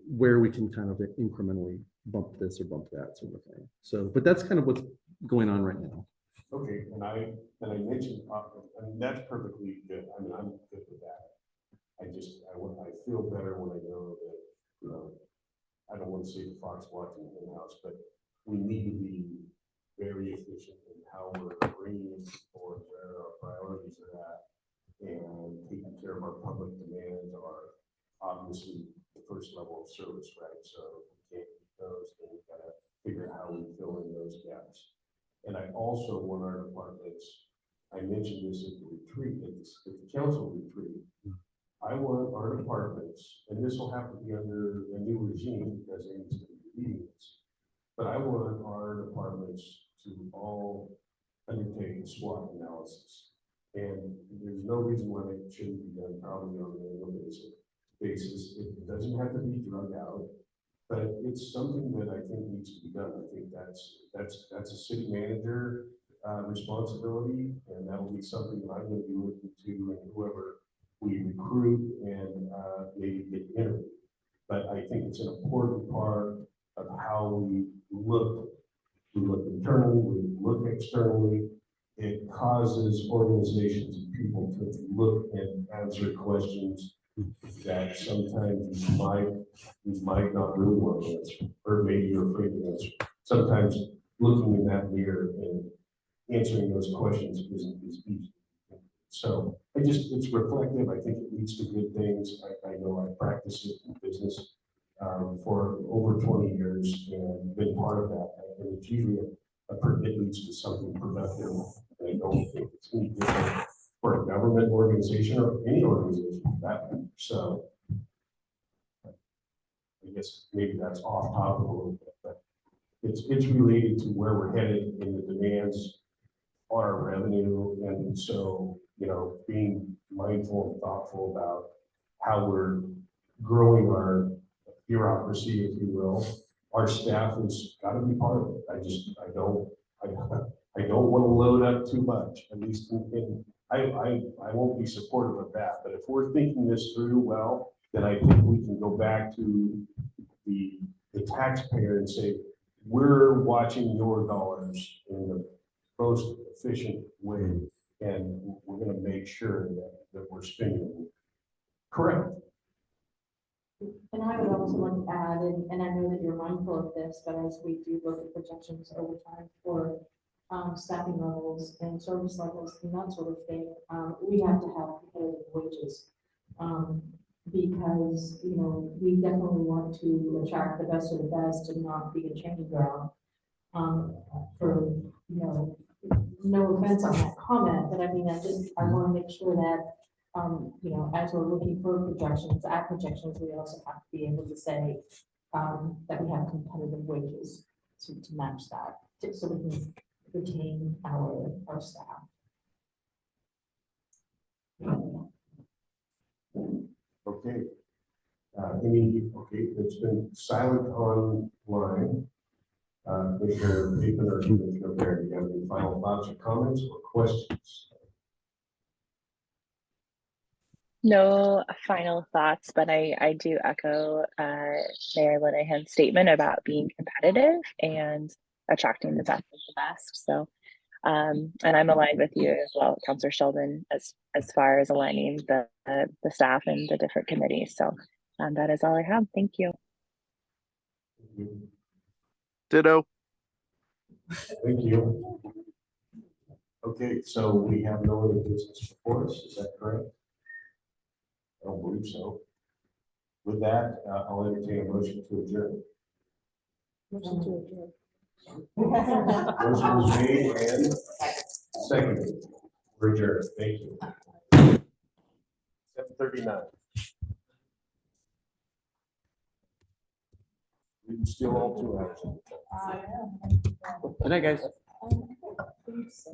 where we can kind of incrementally bump this or bump that sort of thing. So, but that's kind of what's going on right now. Okay, and I mentioned, that's perfectly good. I mean, I'm good with that. I feel better when I know that, I don't want to say the fox watching the house, but we need to be very efficient in how we're bringing forward where our priorities are at, and taking care of our public demands are obviously the first level of service, right? So we can't keep those, and we've got to figure out how we fill in those gaps. And I also want our departments, I mentioned this at the retreat, at the council retreat. I want our departments, and this will have to be under a new regime because Amy's going to be leading this. But I want our departments to all undertake a SWOT analysis. And there's no reason why it shouldn't be done probably on an annual basis. It doesn't have to be drug out, but it's something that I think needs to be done. I think that's a city manager responsibility, and that'll be something that I'm going to be looking to, and whoever we recruit and maybe get interviewed. But I think it's an important part of how we look. We look internally, we look externally. It causes organizations and people to look and answer questions that sometimes you might not really want to answer, or maybe you're afraid to answer. Sometimes looking in that mirror and answering those questions is easy. So it's reflective. I think it leads to good things. I know I practiced it in business for over 20 years and been part of that. And it's usually it leads to something productive. And I don't think it's any different for a government organization or any organization for that matter. So I guess maybe that's off topic a little bit, but it's related to where we're headed in the demands on our revenue. And so, being mindful and thoughtful about how we're growing our bureaucracy, if you will. Our staff has got to be part of it. I don't want to load up too much, at least I won't be supportive of that. But if we're thinking this through well, then I think we can go back to the taxpayer and say, we're watching your dollars in the most efficient way, and we're going to make sure that we're spending correct. And I would also like to add, and I know that you're mindful of this, but as we do look at projections over time for staffing levels and service levels and that sort of thing, we have to have competitive wages. Because, we definitely want to attract the best of the best and not be a training ground for, no offense on that comment, but I mean, I want to make sure that as we're looking for projections, we also have to be able to say that we have competitive wages to match that, so we can retain our staff. Okay. It's been silent online. Commissioner Bateman or Commissioner Baird, do you have any final thoughts or comments or questions? No final thoughts, but I do echo Mayor Linehan's statement about being competitive and attracting the best of the best. So, and I'm aligned with you as well, Councilor Sheldon, as far as aligning the staff and the different committees. So that is all I have. Thank you. Thank you. Ditto. Thank you. Okay, so we have no other business before us, is that correct? I don't believe so. With that, I'll entertain a motion to adjourn. Motion to adjourn. Motion was made and seconded. We're adjourned. Thank you. 7:39. We can steal all 2 hours. Good night, guys. I think so.